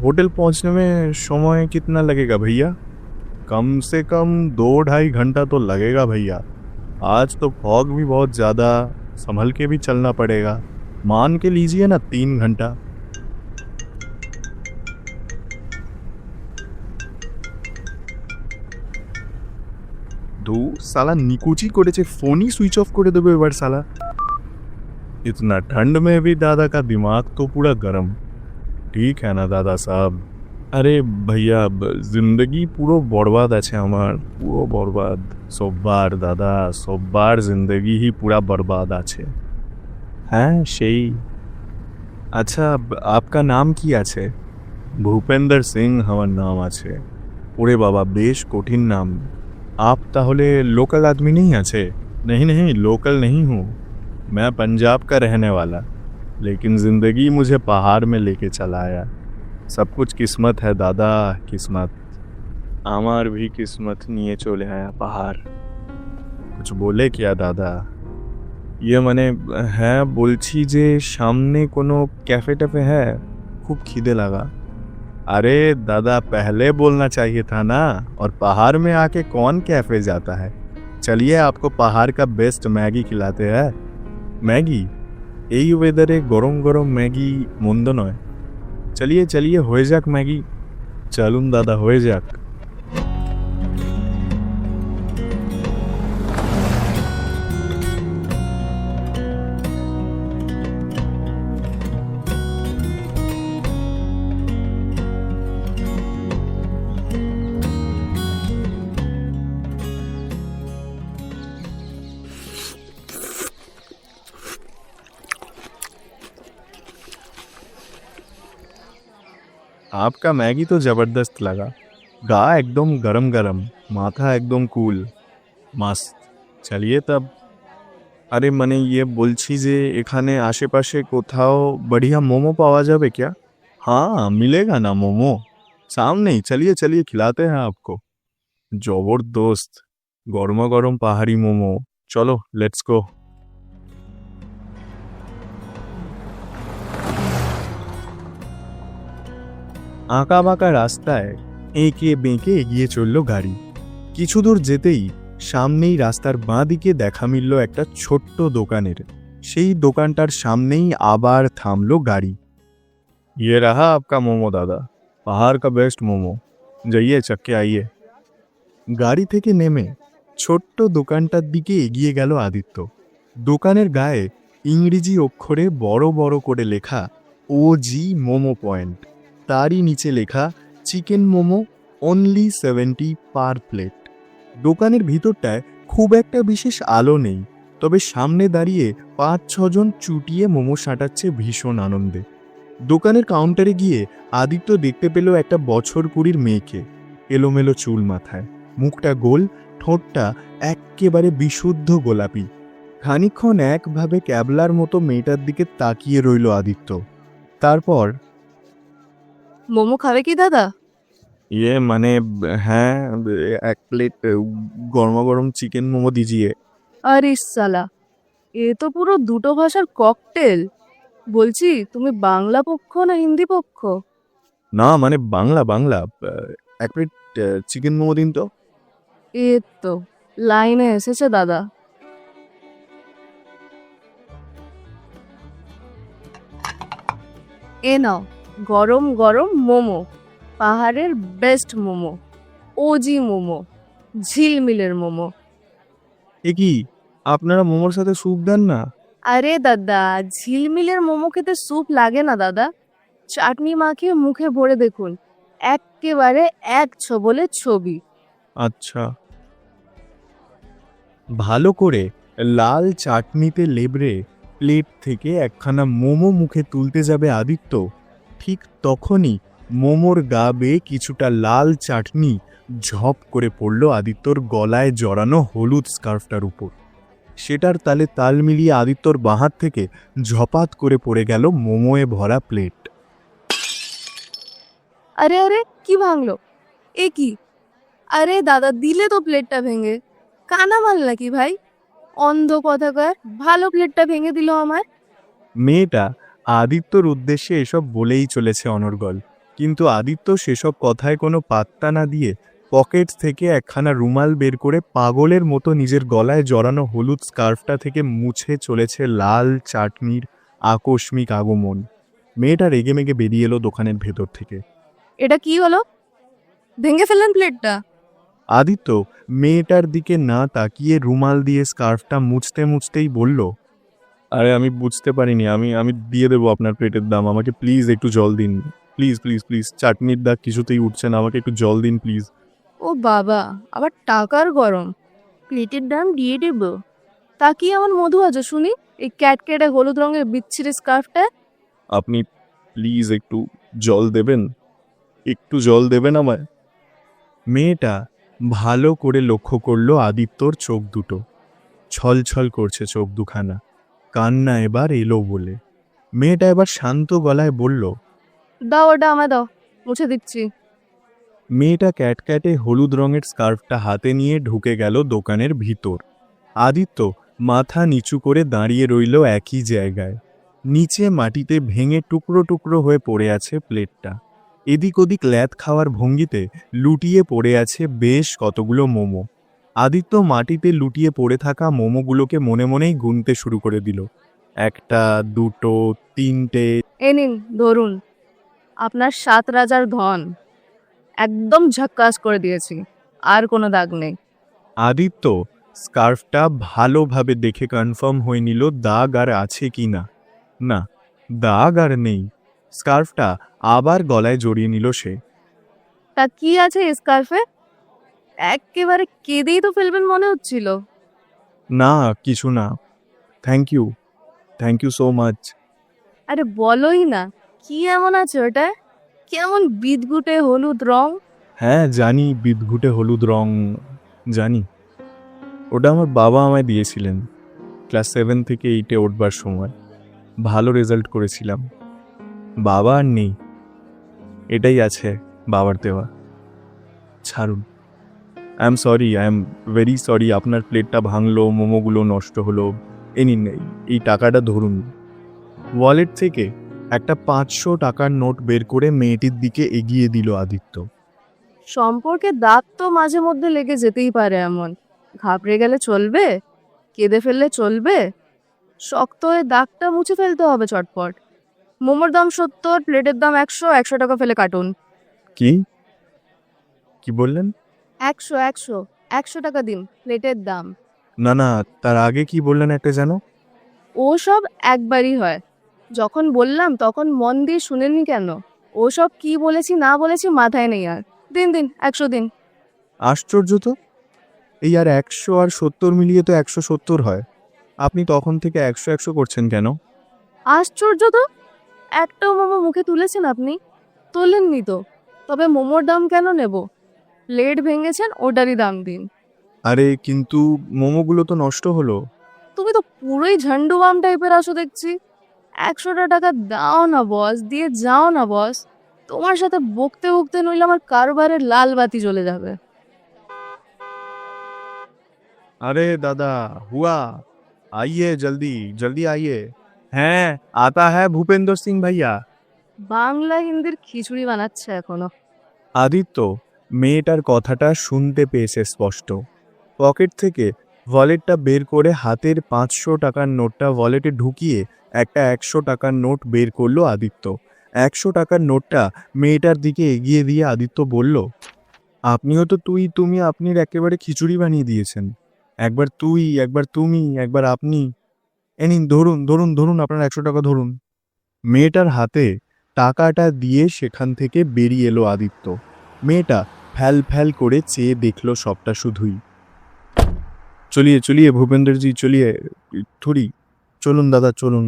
A: होटल पहुंचने में समय कितना लगेगा भैया? कम से कम 2-2.5 घंटा तो लगेगा भैया। आज तो फॉग भी बहुत ज़्यादा, संभल के भी चलना पड़ेगा। मान के लीजिए ना 3 घंटा। ধু साला निकुची করেছে, ফোনই সুইচ অফ করে দেবে এবার साला। इतना ठंड में भी दादा का दिमाग तो पूरा गर्म। ठीक है ना दादा साहब? আরে ভাইয়া, জিন্দগি পুরো বরবাদ আছে আমার, পুরো বরবাদ। সববার দাদা, সববার জিন্দগি হি পুরা বরবাদ আছে। হ্যাঁ সেই। আচ্ছা, आपका नाम কি আছে? ভূপেন্দ্র সিং আমার নাম আছে। ওরে বাবা, বেশ কঠিন নাম। आप তাহলে लोकल आदमी नहीं আছে? नहीं नहीं, लोकल नहीं हूँ। मैं पंजाब का रहने वाला, लेकिन ज़िंदगी मुझे पहाड़ में लेके चला आया। सब कुछ किस्मत है दादा, किस्मत। আমার भी किस्मत নিয়ে চলে आया पहाड़। कुछ बोले क्या दादा? ইয়ে মানে, হ্যাঁ বলছি যে সামনে কোনো ক্যাফে ট্যাফে है? खूब খিদে লাগা। अरे दादा, पहले बोलना चाहिए था ना। और पहाड़ में आके कौन कैफे जाता है? चलिए आपको पहाड़ का बेस्ट मैगी खिलाते हैं। मैगी? এই ওয়েদারে গরম গরম ম্যাগি মন্দ নয়। চলিয়ে চলিয়ে হয়ে যাক ম্যাগি। চলুন দাদা, হয়ে যাক। आपका मैगी तो ज़बरदस्त लगा। गा एकदम गरम गरम, माथा एकदम कूल, मस्त। चलिए तब। আরে মানে ইয়ে বলছি যে এখানে আশেপাশে কোথাও बढ़िया मोमो पावा যাবে क्या? हाँ मिलेगा ना मोमो, सामने ही। चलिए चलिए, खिलाते हैं आपको। জবরদস্ত গরমা গরম পাহাড়ি মোমো। চলো, লেটস গো। আঁকা বাঁকা রাস্তায় এঁকে বেঁকে এগিয়ে চলল গাড়ি। কিছু দূর যেতেই সামনেই রাস্তার বাঁ দিকে দেখা মিলল একটা ছোট্ট দোকানের। সেই দোকানটার সামনেই আবার থামলো গাড়ি। ये रहा आपका मोमो दादा, पहाड़ का बेस्ट मोमो। जाइए चक्के आइए। গাড়ি থেকে নেমে ছোট্ট দোকানটার দিকে এগিয়ে গেল আদিত্য। দোকানের গায়ে ইংরেজি অক্ষরে বড় বড় করে লেখা ওজি মোমো পয়েন্ট। তারই নিচে লেখা চিকেন মোমো অনলি 70 পার প্লেট। দোকানের ভিতরটায় খুব একটা বিশেষ আলো নেই, তবে সামনে দাঁড়িয়ে 5-6 জন চুটিয়ে মোমো সাঁটাচ্ছে ভীষণ আনন্দে। দোকানের কাউন্টারে গিয়ে আদিত্য দেখতে পেল একটা বছর 20 মেয়েকে। এলোমেলো চুল মাথায়, মুখটা গোল, ঠোঁটটা এক্কেবারে বিশুদ্ধ গোলাপি। খানিকক্ষণ একভাবে ক্যাবলার মতো মেয়েটার দিকে তাকিয়ে রইল আদিত্য। তারপর,
B: মোমো খাবে কি দাদা?
A: ইয়ে মানে, হ্যাঁ 1 প্লেট গরমা গরম চিকেন মোমো দিজিয়ে।
B: আরে সালা, এ তো পুরো দুটো ভাষার ককটেল। বলছি, তুমি বাংলা পক্ষ না হিন্দি পক্ষ?
A: না মানে বাংলা বাংলা। 1 প্লেট চিকেন মোমো দিন তো।
B: এ তো লাইনে এসেছে দাদা। এ নাও গরম গরম মোমো, পাহাড়ের বেস্ট মোমো, ওজি মোমো, ঝিলমিলের মোমো।
A: এ কি, আপনারা মোমোর সাথে স্যুপ দেন না?
B: আরে দাদা, ঝিলমিলের মোমো খেতে স্যুপ লাগে না দাদা। চাটনি মাখিয়ে মুখে ভরে দেখুন, এক্কেবারে এক ছোবলে ছবি।
A: আচ্ছা। ভালো করে লাল চাটনিতে লেবড়ে প্লেট থেকে একখানা মোমো মুখে তুলতে যাবে আদিত্য, ঠিক তখনই মোমোর গা বেয়ে কিছুটা লাল চাটনি ঝপ করে পড়ল আদিত্যর গলায় জড়ানো হলুদ স্কার্ফটার উপর। সেটার তালে তাল মিলিয়ে আদিত্যর বাঁ হাত থেকে ঝপাত করে পড়ে গেল মোমোয়ে ভরা প্লেট।
B: আরে আরে, কি ভাঙলো? এ কি? আরে দাদা, দিলে তো প্লেটটা ভেঙে। কানা মাল নাকি ভাই? অন্ধ কথাকার, ভালো প্লেটটা ভেঙে দিল আমার।
A: মেয়েটা আদিত্যর উদ্দেশ্যে এসব বলেই চলেছে অনর্গল, কিন্তু আদিত্য সেসব কথায় কোনো পাত্তা না দিয়ে পকেট থেকে একখানা রুমাল বের করে পাগলের মতো নিজের গলায় জড়ানো হলুদ স্কার্ফটা থেকে মুছে চলেছে লাল চাটনির আকস্মিক আগমন। মেয়েটা রেগেমেগে বেরিয়ে এলো দোকানের ভেতর থেকে।
B: এটা কি হলো? ভেঙে ফেললেন প্লেটটা?
A: আদিত্য মেয়েটার দিকে না তাকিয়ে রুমাল দিয়ে স্কার্ফটা মুছতে মুছতেই বলল, আরে আমি বুঝতে পারিনি, আমি আমি দিয়ে দেবো আপনার প্লেটের দাম, আমাকে প্লিজ একটু জল দিন, প্লিজ প্লিজ প্লিজ, চাটনির দাগ কিছুতেই উঠছে না, আমাকে একটু জল দিন প্লিজ।
B: ও বাবা, আবার টাকার গরম। প্লেটের দাম দিয়ে দেব। তা কি এমন মধু আছে শুনি এই ক্যাটকেটে হলুদ রঙের বিচ্ছিরি স্কার্ফটা?
A: আপনি প্লিজ একটু জল দেবেন, একটু জল দেবেন আমায়। মেয়েটা ভালো করে লক্ষ্য করলো আদিত্যর চোখ দুটো, ছলছল করছে চোখ দুখানা, কান্না এবার এলো বলে। মেয়েটা এবার শান্ত গলায় বলল,
B: দাও, ওটা আমায় দাও, মুছে দিচ্ছি।
A: মেয়েটা ক্যাটক্যাটে হলুদ রঙের স্কার্ফটা হাতে নিয়ে ঢুকে গেল দোকানের ভিতর। আদিত্য মাথা নিচু করে দাঁড়িয়ে রইল একই জায়গায়। নিচে মাটিতে ভেঙে টুকরো টুকরো হয়ে পড়ে আছে প্লেটটা। এদিক ওদিক ল্যাদ খাওয়ার ভঙ্গিতে লুটিয়ে পড়ে আছে বেশ কতগুলো মোমো। আদিত্য মাটিতে লুটিয়ে পড়ে থাকা মোমোগুলোকে মনে মনেই গুনতে শুরু করে দিল। 1, 2, 3টে।
B: এ নিন ধরুন, আপনার 7 রাজার ধন। একদম ঝাক্কাস করে দিয়েছি, আর কোনো দাগ নেই।
A: আদিত্য স্কার্ফটা ভালোভাবে দেখে কনফার্ম হয়ে নিল দাগ আর আছে কি না। না, দাগ আর নেই। স্কার্ফটা আবার গলায় জড়িয়ে নিল সে।
B: তা কি আছে এই স্কার্ফে? একেবারে কেঁদেই তো ফেলবেন মনে হচ্ছিল।
A: না, কিছু না, thank you, thank you so much.
B: আরে বলোই না, কি এমন আছে ওটা? কেমন বিদঘুটে হলুদ রং।
A: হ্যাঁ জানি, বিদঘুটে হলুদ রং জানি। ওটা আমার বাবা আমায় দিয়েছিলেন ক্লাস 7 থেকে 8-এ উঠবার সময়। ভালো রেজাল্ট করেছিলাম। বাবা আর নেই, এটাই আছে বাবার দেওয়া। ছাড়ুন, I am sorry, I am very sorry. আপনার প্লেটটা ভাঙলো, মোমোগুলো নষ্ট হলো। এ নিন, এই টাকাটা ধরুন। ওয়ালেট থেকে একটা 500 টাকার নোট বের করে মেয়েটির দিকে এগিয়ে দিল আদিত্য।
B: সম্পর্কে দাগ তো মাঝে মধ্যে লেগে যেতেই পারে, এমন ঘাবড়ে গেলে চলবে? কেঁদে ফেললে চলবে? শক্ত হয়ে দাগটা মুছে ফেলতে হবে চটপট। মোমোর দাম 70, প্লেটের দাম 100, 100 টাকা ফেলে কাটুন।
A: কি কি বললেন?
B: 100, 100, 100 টাকা দিন প্লেটের দাম।
A: না না, তার আগে কি বললেন একটা যেন?
B: ও সব একবারই হয়। যখন বললাম তখন মন দিয়ে শুনেননি কেন? ও সব কি বলেছি না বলেছি মাথায় নেই আর। দিন দিন 100 দিন।
A: আশ্চর্য তো, এই আর 100 আর 70 মিলিয়ে তো 170 হয়। আপনি তখন থেকে 100 100 করছেন কেন?
B: আশ্চর্য তো, একটাও মোমো মুখে তুলেছেন আপনি? তোলেননি তো, তবে মোমোর দাম কেন নেব? প্লেট ভেঙেছেন, ওটারই দাম দিন।
A: আরে কিন্তু মোমোগুলো তো নষ্ট হলো।
B: তুমি তো পুরোই ঝান্ডুবাম টাইপের আসো দেখছি। 100টা টাকা দাও না বস, দিয়ে যাও না বস। তোমার সাথে বকতে বকতে নইলে আমার কারবারের লাল বাতি জ্বলে যাবে।
A: अरे दादा हुआ, आइए जल्दी जल्दी आइए। হ্যাঁ, आता है ভূপেন্দ্র সিং ভাইয়া।
B: বাংলা হিন্দির খিচুড়ি বানাচ্ছে এখনো।
A: আদিত্য মেয়েটার কথাটা শুনতে পেয়েছে স্পষ্ট। পকেট থেকে ওয়ালেটটা বের করে হাতের 500 টাকার নোটটা ওয়ালেটে ঢুকিয়ে একটা 100 টাকার নোট বের করলো আদিত্য। 100 টাকার নোটটা মেয়েটার দিকে এগিয়ে দিয়ে আদিত্য বলল, আপনিও তো তুই তুমি আপনির একেবারে খিচুড়ি বানিয়ে দিয়েছেন। একবার তুই, একবার তুমি, একবার আপনি। এ নিন ধরুন ধরুন ধরুন, আপনার 100 টাকা ধরুন। মেয়েটার হাতে টাকাটা দিয়ে সেখান থেকে বেরিয়ে এলো আদিত্য। মেয়েটা ফ্যাল ফ্যাল করে চেয়ে দেখলো সবটা শুধুই। চলিয়ে চলিয়ে ভূপেন্দ্রজি চলিয়ে, থুড়ি চলুন দাদা চলুন।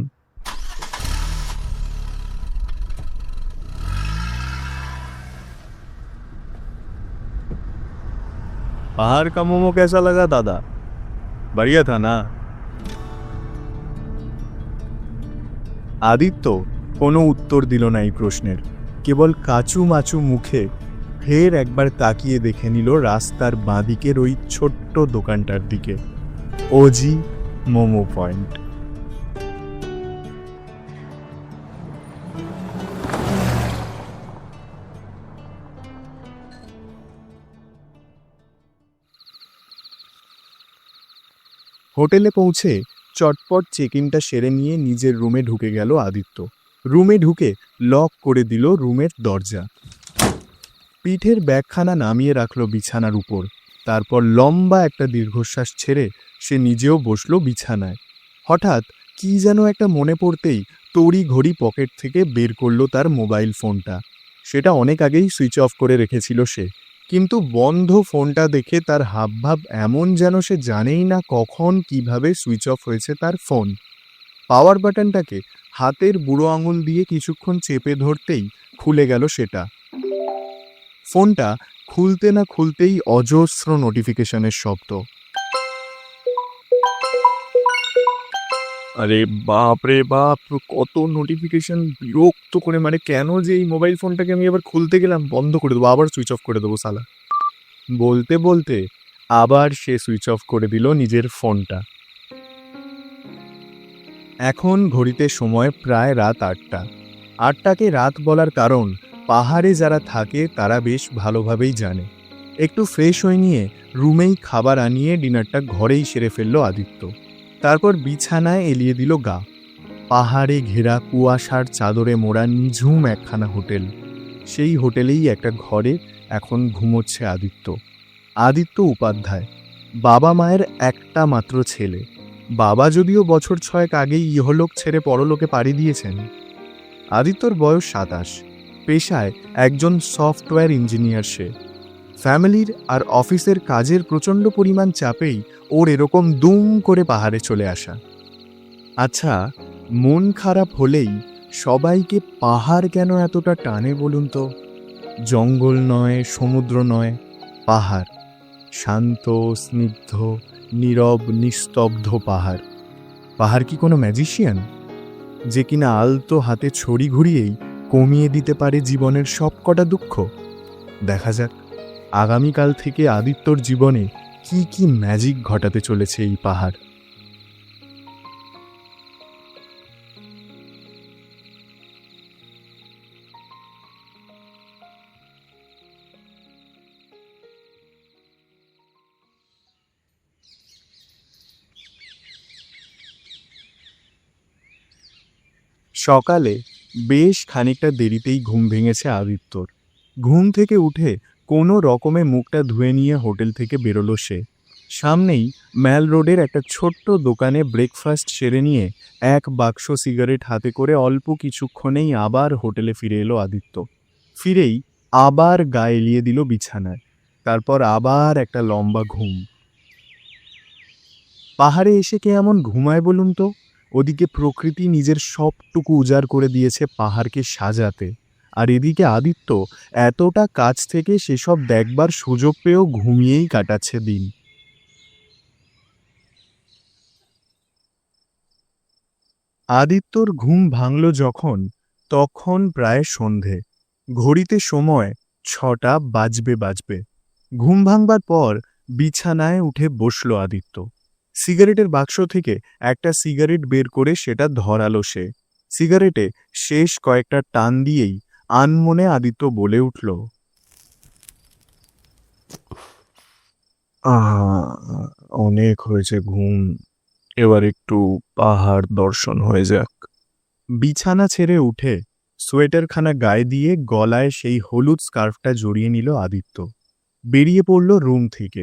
A: बाहर का मोमो कैसा लगा दादा? बढ़िया था ना? আদিত্য কোনো উত্তর দিল না এই প্রশ্নের। কেবল কাচু মাচু মুখে ফের একবার তাকিয়ে দেখে নিল রাস্তার বাঁদিকের ওই ছোট্ট দোকানটার দিকে, ওজি মোমো পয়েন্ট। হোটেলে পৌঁছে চটপট চেক ইনটা সেরে নিয়ে নিজের রুমে ঢুকে গেল আদিত্য। রুমে ঢুকে লক করে দিল রুমের দরজা। পিঠের ব্যাগখানা নামিয়ে রাখলো বিছানার উপর। তারপর লম্বা একটা দীর্ঘশ্বাস ছেড়ে সে নিজেও বসলো বিছানায়। হঠাৎ কি যেন একটা মনে পড়তেই তড়ি ঘড়ি পকেট থেকে বের করলো তার মোবাইল ফোনটা। সেটা অনেক আগেই সুইচ অফ করে রেখেছিল সে, কিন্তু বন্ধ ফোনটা দেখে তার হাবভাব এমন যেন সে জানেই না কখন কিভাবে সুইচ অফ হয়েছে তার ফোন। পাওয়ার বাটনটাকে হাতের বুড়ো আঙুল দিয়ে কিছুক্ষণ চেপে ধরতেই খুলে গেল সেটা। ফোনটা খুলতে না খুলতেই অজস্র নোটিফিকেশনের শব্দ। আরে বাপ রে বাপ, কত নোটিফিকেশন! বিরক্ত করে, মানে কেন যে এই মোবাইল ফোনটাকে আমি আবার খুলতে গেলাম, বন্ধ করে দেবো, আবার সুইচ অফ করে দেবো শালা। বলতে বলতে আবার সে সুইচ অফ করে দিল নিজের ফোনটা। এখন ঘড়িতে সময় প্রায় রাত 8টা। 8টাকে রাত বলার কারণ পাহাড়ে যারা থাকে তারা বেশ ভালোভাবেই জানে। একটু ফ্রেশ হয়ে নিয়ে রুমেই খাবার আনিয়ে ডিনারটা ঘরেই সেরে ফেলল আদিত্য। তারপর বিছানায় এলিয়ে দিল গা। পাহাড়ে ঘেরা কুয়াশার চাদরে মোড়া নিঝুম একখানা হোটেল। সেই হোটেলেই একটা ঘরে এখন ঘুমোচ্ছে আদিত্য। আদিত্য উপাধ্যায়, বাবা মায়ের একটা মাত্র ছেলে। বাবা যদিও বছর 6 আগেই ইহলোক ছেড়ে পরলোকে পাড়ি দিয়েছেন। আদিত্যর বয়স 27, পেশায় একজন সফটওয়্যার ইঞ্জিনিয়ার সে। ফ্যামিলির আর অফিসের কাজের প্রচণ্ড পরিমাণ চাপেই ওর এরকম দুম করে পাহাড়ে চলে আসা। আচ্ছা, মন খারাপ হলেই সবাইকে পাহাড় কেন এতটা টানে বলুন তো? জঙ্গল নয়, সমুদ্র নয়, পাহাড়। শান্ত, স্নিগ্ধ, নীরব, নিস্তব্ধ পাহাড়। পাহাড় কি কোনো ম্যাজিশিয়ান যে কিনা আলতো হাতে ছড়ি ঘুরিয়েই কমিয়ে দিতে পারে জীবনের সবকটা দুঃখ? দেখা যাক আগামীকাল থেকে আদিত্যর জীবনে কি কি ম্যাজিক ঘটাতে চলেছে এই পাহাড়। সকালে বেশ খানিকটা দেরিতেই ঘুম ভেঙেছে আদিত্যর। ঘুম থেকে উঠে কোনো রকমে মুখটা ধুয়ে নিয়ে হোটেল থেকে বেরোলো সে। সামনেই ম্যাল রোডের একটা ছোট্ট দোকানে ব্রেকফাস্ট সেরে নিয়ে এক বাক্স সিগারেট হাতে করে অল্প কিছুক্ষণেই আবার হোটেলে ফিরে এলো আদিত্য। ফিরেই আবার গা এলিয়ে দিল বিছানায়। তারপর আবার একটা লম্বা ঘুম। পাহাড়ে এসে কে এমন ঘুমায় বলুন তো? ওদিকে প্রকৃতি নিজের সবটুকু উজাড় করে দিয়েছে পাহাড়কে সাজাতে, আর এদিকে আদিত্য এতটা কাছ থেকে সেসব দেখবার সুযোগ পেয়েও ঘুমিয়েই কাটাচ্ছে দিন। আদিত্যর ঘুম ভাঙল যখন, তখন প্রায় সন্ধে। ঘড়িতে সময় 6টা বাজবে। ঘুম ভাঙবার পর বিছানায় উঠে বসল আদিত্য। সিগারেটের বাক্স থেকে একটা সিগারেট বের করে সেটা ধরালো সে। সিগারেটে শেষ কয়েকটা টান দিয়েই আনমনে আদিত্য বলে উঠল, অনেক হয়েছে ঘুম, এবার একটু পাহাড় দর্শন হয়ে যাক। বিছানা ছেড়ে উঠে সোয়েটারখানা গায়ে দিয়ে গলায় সেই হলুদ স্কার্ফটা জড়িয়ে নিল আদিত্য। বেরিয়ে পড়ল রুম থেকে।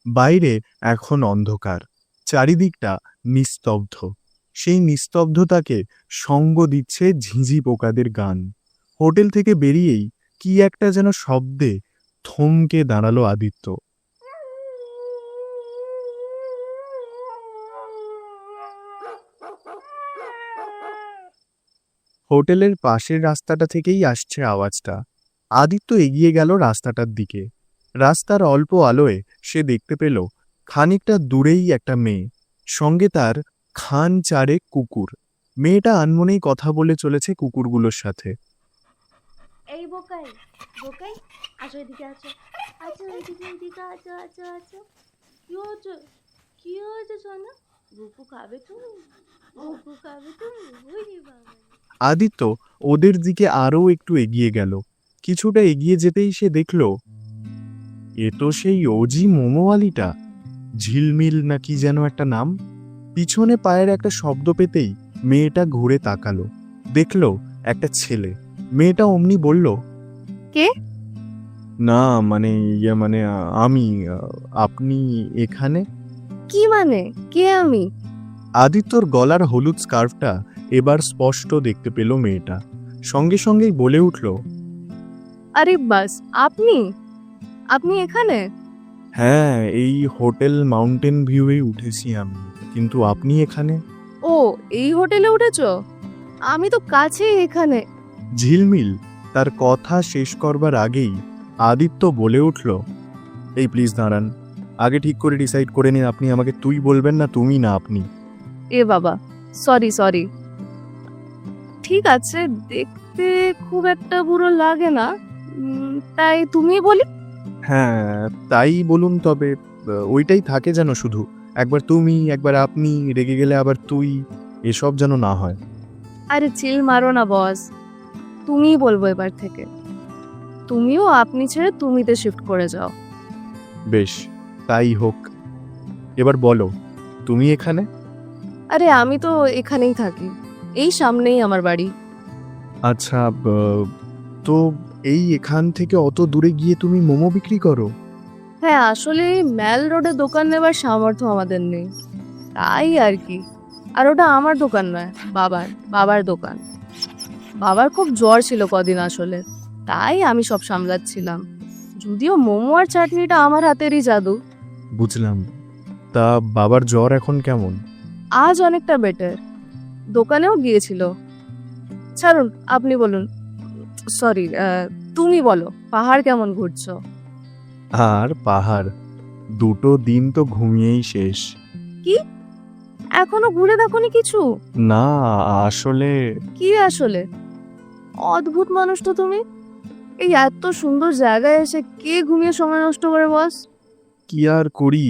A: বাইরে এখন অন্ধকার, চারিদিকটা নিস্তব্ধ। সেই নিস্তব্ধতাকে সঙ্গ দিচ্ছে ঝিঁঝি পোকাদের গান। হোটেল থেকে বেরিয়েই কি একটা যেন শব্দে থমকে দাঁড়ালো আদিত্য। হোটেলের পাশের রাস্তাটা থেকেই আসছে আওয়াজটা। আদিত্য এগিয়ে গেল রাস্তাটার দিকে। রাস্তার অল্প আলোয় সে দেখতে পেল খানিকটা দূরেই একটা মেয়ে, সঙ্গে তার খান চারেক কুকুর। মেয়েটা আনমনেই কথা বলে চলেছে কুকুরগুলোর সাথে।
B: এই বোকাই বোকাই, আসো এদিকে, আছো আছো, এদিকে এদিকে, আছো আছো আছো। কি হচ্ছে, কি হয়েছে সোনা? বুকু খাবে তুমি, বুকু খাবে তুমি? ওরে বাবা!
A: আদিত্য ওদের দিকে আরও একটু এগিয়ে গেল। কিছুটা এগিয়ে যেতেই সে দেখল এ তো সেই ওজি মোমোওয়ালিটা, ঝিলমিল না কি যেন একটা নাম। পিছনে পায়ের একটা শব্দ পেতেই মেয়েটা ঘুরে তাকালো, দেখল একটা ছেলে। মেয়েটা অমনি বলল,
B: কে?
A: না মানে আমি আপনি এখানে?
B: কি মানে, কে আমি?
A: আদিত্যর গলার হলুদ স্কার্ফটা এবার স্পষ্ট দেখতে পেল মেয়েটা। সঙ্গে সঙ্গেই বলে উঠল,
B: আরে বাস, আপনি আপনি এখানে?
A: হ্যাঁ, এই হোটেল মাউন্টেন ভিউয়ে উঠেছি আমি, কিন্তু আপনি এখানে?
B: ও, এই হোটেলে উঠেছো? আমি তো কাছেই এখানে।
A: ঝিলমিল তার কথা শেষ করবার আগেই আদিত্য বলে উঠল, এই প্লিজ দাঁড়ান, আগে ঠিক করে ডিসাইড করে নিন আপনি আমাকে তুই বলবেন না তুমি না আপনি।
B: এ বাবা, সরি সরি। ঠিক আছে, দেখতে খুব একটা বুড়ো লাগে না, তাই তুমি বলি।
A: হ্যাঁ তাই বলুন, তবে ওইটাই থাকে যেন শুধু, একবার তুমি একবার আপনি, রেগে গেলে আবার তুই, এসব যেন না হয়।
B: আরে চিল মারো না বস, তুমিই বলবো এবার থেকে। তুমিও আপনি ছেড়ে তুমিতে শিফট করে যাও।
A: বেশ, তাই হোক। এবার বলো, তুমি এখানে?
B: আরে আমি তো এখানেই থাকি, এই সামনেই আমার বাড়ি।
A: আচ্ছা, তো এই এখান থেকে অত দূরে গিয়ে তুমি মোমো বিক্রি করো?
B: হ্যাঁ, আসলে এই ম্যাল রোডে দোকান নেবার সামর্থ্য আমাদের নেই, তাই আর কি। আর ওটা আমার দোকান নয়, বাবার দোকান। বাবার খুব জ্বর ছিল কদিন আসলে, তাই আমি সব সামলাচ্ছিলাম। যদিও মোমো আর চাটনিটা আমার হাতেরই জাদু।
A: বুঝলাম। তা বাবার জ্বর এখন কেমন?
B: আজ অনেকটা বেটার, দোকানেও গিয়েছিল। ছাড়ুন, আপনি বলুন, সরি, তুমি বলো, পাহাড় কেমন ঘুরছো?
A: আর পাহাড়, দুটো দিন তো ঘুমিয়েই শেষ।
B: কি, এখনো ঘুরে দেখোনি কিছু?
A: না আসলে,
B: কি আসলে? অদ্ভুত মানুষ তো তুমি। এই এত সুন্দর জায়গায় এসে কে ঘুমিয়ে সময় নষ্ট করে বস?
A: কি আর করি,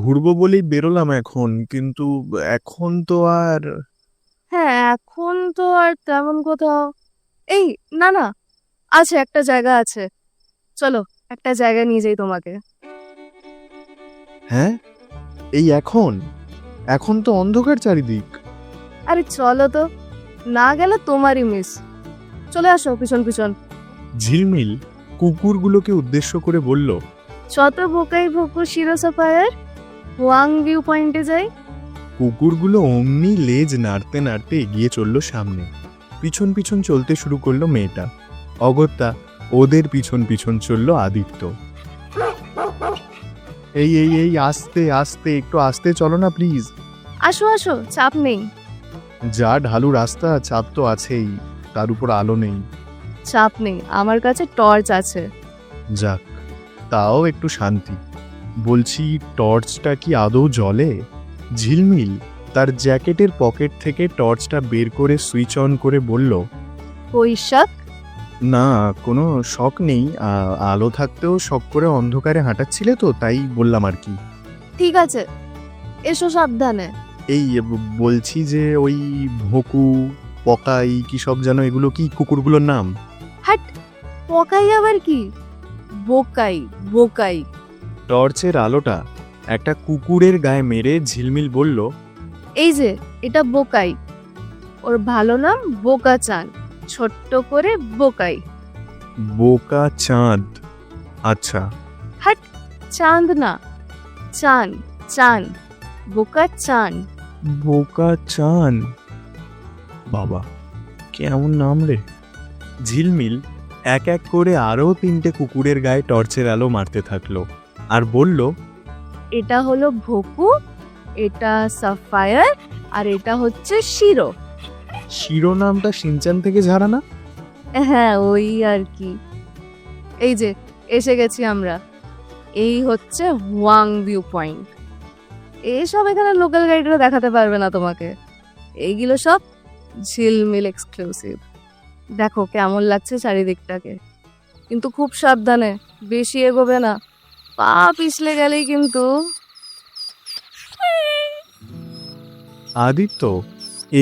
A: ঘুরবো বলেই বেরোলাম এখন, কিন্তু এখন তো আর।
B: হ্যাঁ, এখন তো আর তেমন কোথাও। এই, না না, আছে, একটা জায়গা আছে, চলো একটা জায়গা নিয়ে যাই তোমাকে।
A: হ্যাঁ, এই এখন? এখন তো অন্ধকার চারিদিক।
B: আরে চলো তো, না গেলে তোমারই মিস। চলে আসো পিছন পিছন।
A: ঝিলমিল কুকুরগুলোকে উদ্দেশ্য করে বলল,
B: শত বোকাই ভুকু শিরোসাফায়ার, ওয়াং ভিউ পয়েন্টে যাই।
A: কুকুরগুলো অমনি লেজ নাড়তে নাড়তে এগিয়ে চলল সামনে। পিছন পিছন চলতে শুরু করলো মেয়েটা। অগত্যা ওদের পিছন পিছন চলল আদিত্য। এই এই এই আস্তে আস্তে, একটু আস্তে চলো না প্লিজ।
B: আসো আসো, চাপ নেই।
A: যা ঢালু রাস্তা, চাপ তো আছেই, তার উপর আলো নেই।
B: চাপ নেই, আমার কাছে টর্চ আছে।
A: যাক, তাও একটু শান্তি। বলছি, টর্চটা কি আদৌ জ্বলে? ঝিলমিল তার জ্যাকেটের পকেট থেকে টর্চটা বের করে সুইচ অন করে বলল,
B: বৈশাখ,
A: না কোনো শখ নেই, আলো থাকতেও শখ করে অন্ধকারে হাঁটাচ্ছিলে তো, তাই বললাম আর কি।
B: ঠিক আছে, এসো সাবধানে।
A: এই বলছি যে ওই ভোকু, পকাই কি সব যেন, এগুলো কি কুকুরগুলোর নাম?
B: হাট, পকাই আবার কি? বোকাই, বোকাই।
A: টর্চের আলোটা একটা কুকুরের গায়ে মেরে ঝিলমিল বলল,
B: এই যে, এটা বোকাই, ওর ভালো নাম বোকা চান, ছোট্ট করে বোকাই।
A: বোকা চাঁদ? আচ্ছা।
B: হাট, চাঁদ না, চান, চান, বোকা চান।
A: বোকা চান? বাবা, কেমন নাম রে। ঝিলমিল এক এক করে আরও 3টে কুকুরের গায়ে টর্চের আলো মারতে থাকলো আর বলল,
B: এটা হলো ভোকু, এটা সাফায়ার, আর এটা হচ্ছে শিরো।
A: শিরোনামটা সিনচান থেকে ঝাড়া না?
B: হ্যাঁ, ওই আর কি। এই যে, এসে গেছি আমরা। এই হচ্ছে ওয়াং ভিউ পয়েন্ট। এইসব এখানে লোকাল গাইডরা দেখাতে পারবে না তোমাকে, এইগুলো সব ঝিলমিল এক্সক্লুসিভ। দেখো কেমন লাগছে চারিদিকটাকে, কিন্তু খুব সাবধানে, বেশি এগোবে না, পা পিছলে গেলেই কিন্তু।
A: আদিত্য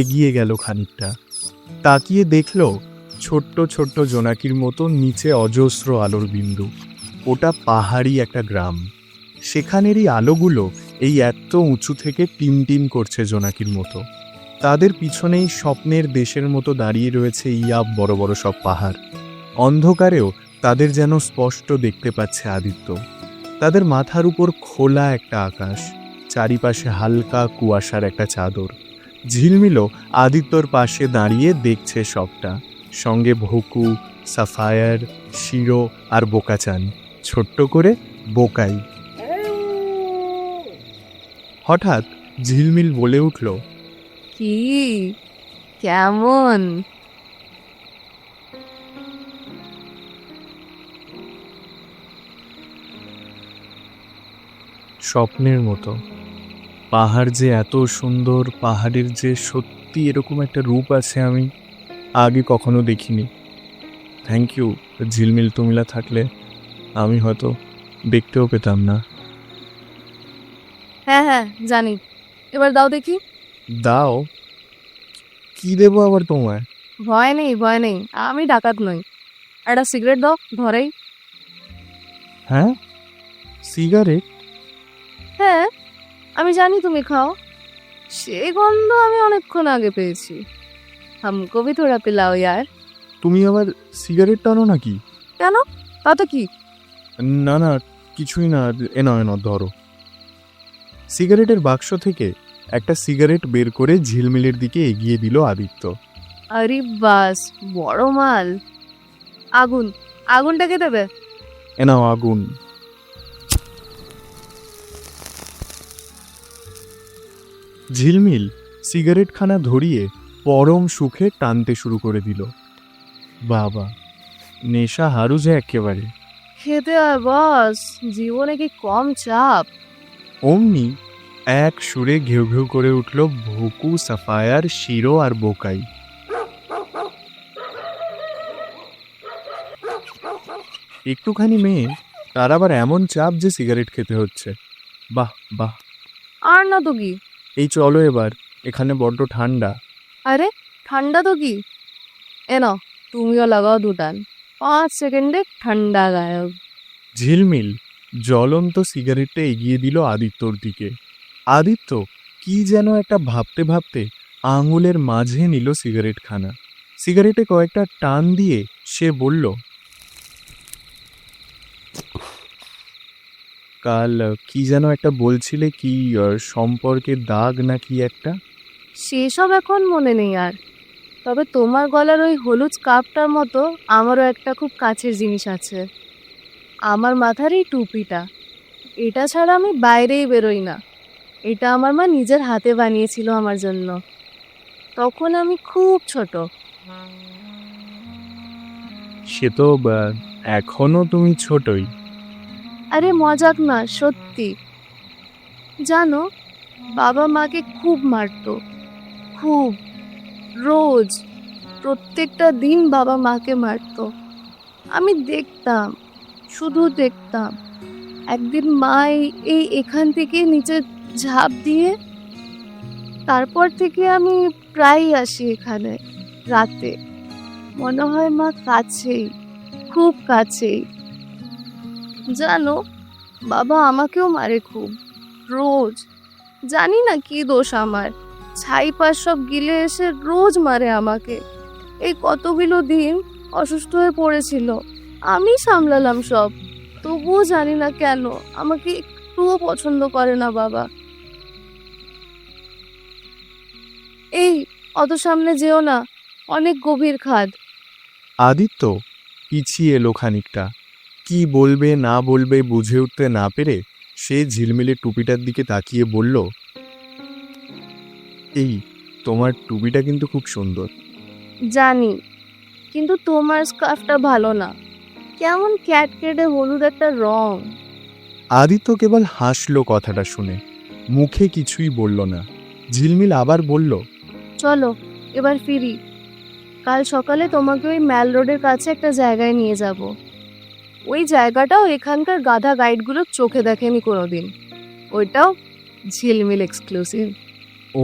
A: এগিয়ে গেল খানিকটা, তাকিয়ে দেখল ছোট্ট ছোট্ট জোনাকির মতো নিচে অজস্র আলোর বিন্দু। ওটা পাহাড়ি একটা গ্রাম। সেখানেরই আলোগুলো এই এত উঁচু থেকে টিমটিম করছে জোনাকির মতো। তাদের পিছনেই স্বপ্নের দেশের মতো দাঁড়িয়ে রয়েছে ইয়া বড় বড় সব পাহাড়। অন্ধকারেও তাদের যেন স্পষ্ট দেখতে পাচ্ছে আদিত্য। তাদের মাথার উপর খোলা একটা আকাশ, চারিপাশে হালকা কুয়াশার একটা চাদর। ঝিলমিলও আদিত্যর পাশে দাঁড়িয়ে দেখছে সবটা, সঙ্গে ভকু, সাফায়ার, শিরো আর বোকাচান, ছোট্ট করে বোকাই। হঠাৎ ঝিলমিল বলে উঠল,
B: কি কেমন?
A: স্বপ্নের মতো। পাহাড় যে এত সুন্দর, পাহাড়ের যে সত্যি এরকম একটা রূপ আছে আমি আগে কখনো দেখিনি। থ্যাংক ইউ ঝিলমিল, তুমিলা থাকলে আমি হয়তো দেখতেও পেতাম না।
B: হ্যাঁ হ্যাঁ জানি, এবার দাও দেখি।
A: দাও? কি দেবো আবার তোমায়?
B: ভয় নেই ভয় নেই, আমি ডাকাত নই। একটা সিগারেট দাও ধরেই।
A: হ্যাঁ, সিগারেট?
B: হ্যাঁ, আমি জানি তুমি খাও, সেই গন্ধ আমি অনেকক্ষণ আগে পেয়েছি। হামকো ভি থোড়া পিলাও ইয়ার।
A: তুমি আবার সিগারেট টানো নাকি?
B: কেন, তাতে কি?
A: না না, কিছুই না। এনো এনো, ধরো। সিগারেটের বাক্স থেকে একটা সিগারেট বের করে ঝিলমিলের দিকে এগিয়ে দিল আদিত্য।
B: আরে বাস, বড় মাল। আগুন, আগুনটাকে দেবে?
A: এনাও আগুন। ঝিলমিল সিগারেটখানা ধরিয়ে পরম সুখে টানতে শুরু করে দিল। বাবা, নেশা হারু যে একেবারে।
B: খেতে হয় বস, জীবনে কি কম চাপ?
A: অমনি এক সুরে ঘেউ ঘেউ করে উঠল ভকু, সাফায়ার, শিরো আর বোকাই। একটুখানি মেয়ে, তার আবার এমন চাপ যে সিগারেট খেতে হচ্ছে। বাহ বাহ।
B: আর না তো কি।
A: এই চলো এবার, এখানে বড্ড ঠান্ডা।
B: আরে ঠান্ডা তো কি, এনো তুমিও লাগাও দুটান, 5 সেকেন্ডে ঠান্ডা গায়ব।
A: ঝিলমিল জ্বলন্ত সিগারেটটা এগিয়ে দিল আদিত্যর দিকে। আদিত্য কি যেন একটা ভাবতে ভাবতে আঙুলের মাঝে নিল সিগারেটখানা। সিগারেটে কয়েকটা টান দিয়ে সে বলল, কাল কি যেন একটা বলছিলে, কি সম্পর্কে দাগ নাকি একটা?
B: সেসব এখন মনে নেই আর, তবে তোমার গলার ওই হলুদ স্কার্ফটার মতো আমারও একটা খুব কাছের জিনিস আছে। আমার মাথার এই টুপিটা, এটা ছাড়া আমি বাইরেই বেরোই না। এটা আমার মা নিজের হাতে বানিয়েছিল আমার জন্য, তখন আমি খুব ছোট।
A: সে তো এখনো তুমি ছোটই।
B: আরে মজাক না, সত্যি। জানো, বাবা মাকে খুব মারতো, খুব, রোজ, প্রত্যেকটা দিন বাবা মাকে মারতো। আমি দেখতাম, শুধু দেখতাম। একদিন মা এই এখান থেকে নিচে ঝাঁপ দিয়ে, তারপর থেকে আমি প্রায়ই আসি এখানে রাতে। মনে হয় মা কাছেই, খুব কাছেই। জানো, বাবা আমাকেও মারে খুব, রোজ। জানি না কি দোষ আমার, ছাই পাশ সব গিলে এসে রোজ মারে আমাকে। এই কতগুলো দিন অসুস্থ হয়ে পড়েছিল, আমি সামলালাম সব, তবুও জানি না কেন আমাকে একটুও পছন্দ করে না বাবা। এই অত সামনে যেও না, অনেক গভীর খাদ।
A: আদিত্য পিছিয়ে এলো খানিকটা। কি বলবে না বলবে বুঝে উঠতে না পেরে সে ঝিলমিলের টুপিটার দিকে তাকিয়ে বলল, এই তোমার টুপিটা কিন্তু খুব সুন্দর।
B: জানি, কিন্তু তোমার স্কার্ফটা ভালো না, কেমন ক্যাটকেটে হলুদ একটা রং।
A: আদিত্য কেবল হাসলো কথাটা শুনে, মুখে কিছুই বলল না। ঝিলমিল আবার বলল,
B: চলো এবার ফিরি, কাল সকালে তোমাকে ওই ম্যাল রোডের কাছে একটা জায়গায় নিয়ে যাব। ওই জায়গাটাও এখানকার গাধা গাইডগুলো চোখে দেখেনি কোনোদিন, ওইটাও ঝিলমিল এক্সক্লুসিভ।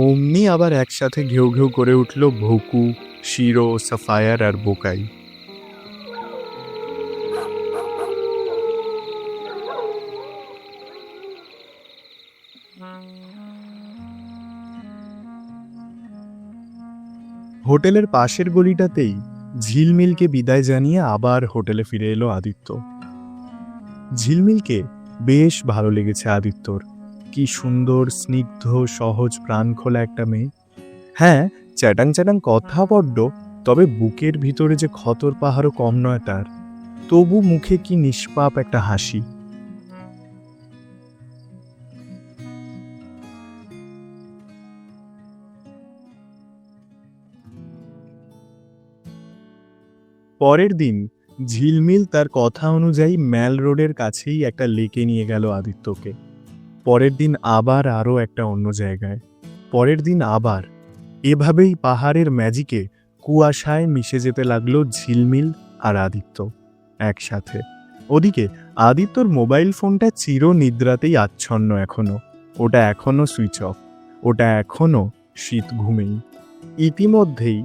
A: অমনি আবার একসাথে ঘেউ ঘেউ করে উঠল ভকু, শিরো, সাফায়ার আর বোকাই। হোটেলের পাশের গলিটাতেই ঝিলমিলকে বিদায় জানিয়ে আবার হোটেলে ফিরে এলো আদিত্য। ঝিলমিলকে বেশ ভালো লেগেছে আদিত্যর। কি সুন্দর, স্নিগ্ধ, সহজ, প্রাণখোলা একটা মেয়ে। হ্যাঁ, চ্যাটাং চ্যাটাং কথা বড্ড, তবে বুকের ভিতরে যে ক্ষতর পাহাড়ও কম নয় তার। তবু মুখে কি নিষ্পাপ একটা হাসি। পরের দিন ঝিলমিল তার কথা অনুযায়ী ম্যাল রোডের কাছেই একটা লেকে নিয়ে গেল আদিত্যকে। পরের দিন আবার আরও একটা অন্য জায়গায়। পরের দিন আবার। এভাবেই পাহাড়ের ম্যাজিকে কুয়াশায় মিশে যেতে লাগলো ঝিলমিল আর আদিত্য একসাথে। ওদিকে আদিত্যর মোবাইল ফোনটা চির নিদ্রাতেই আচ্ছন্ন এখনো। ওটা এখনো সুইচ অফ। ওটা এখনো শীত ঘুমেই। ইতিমধ্যেই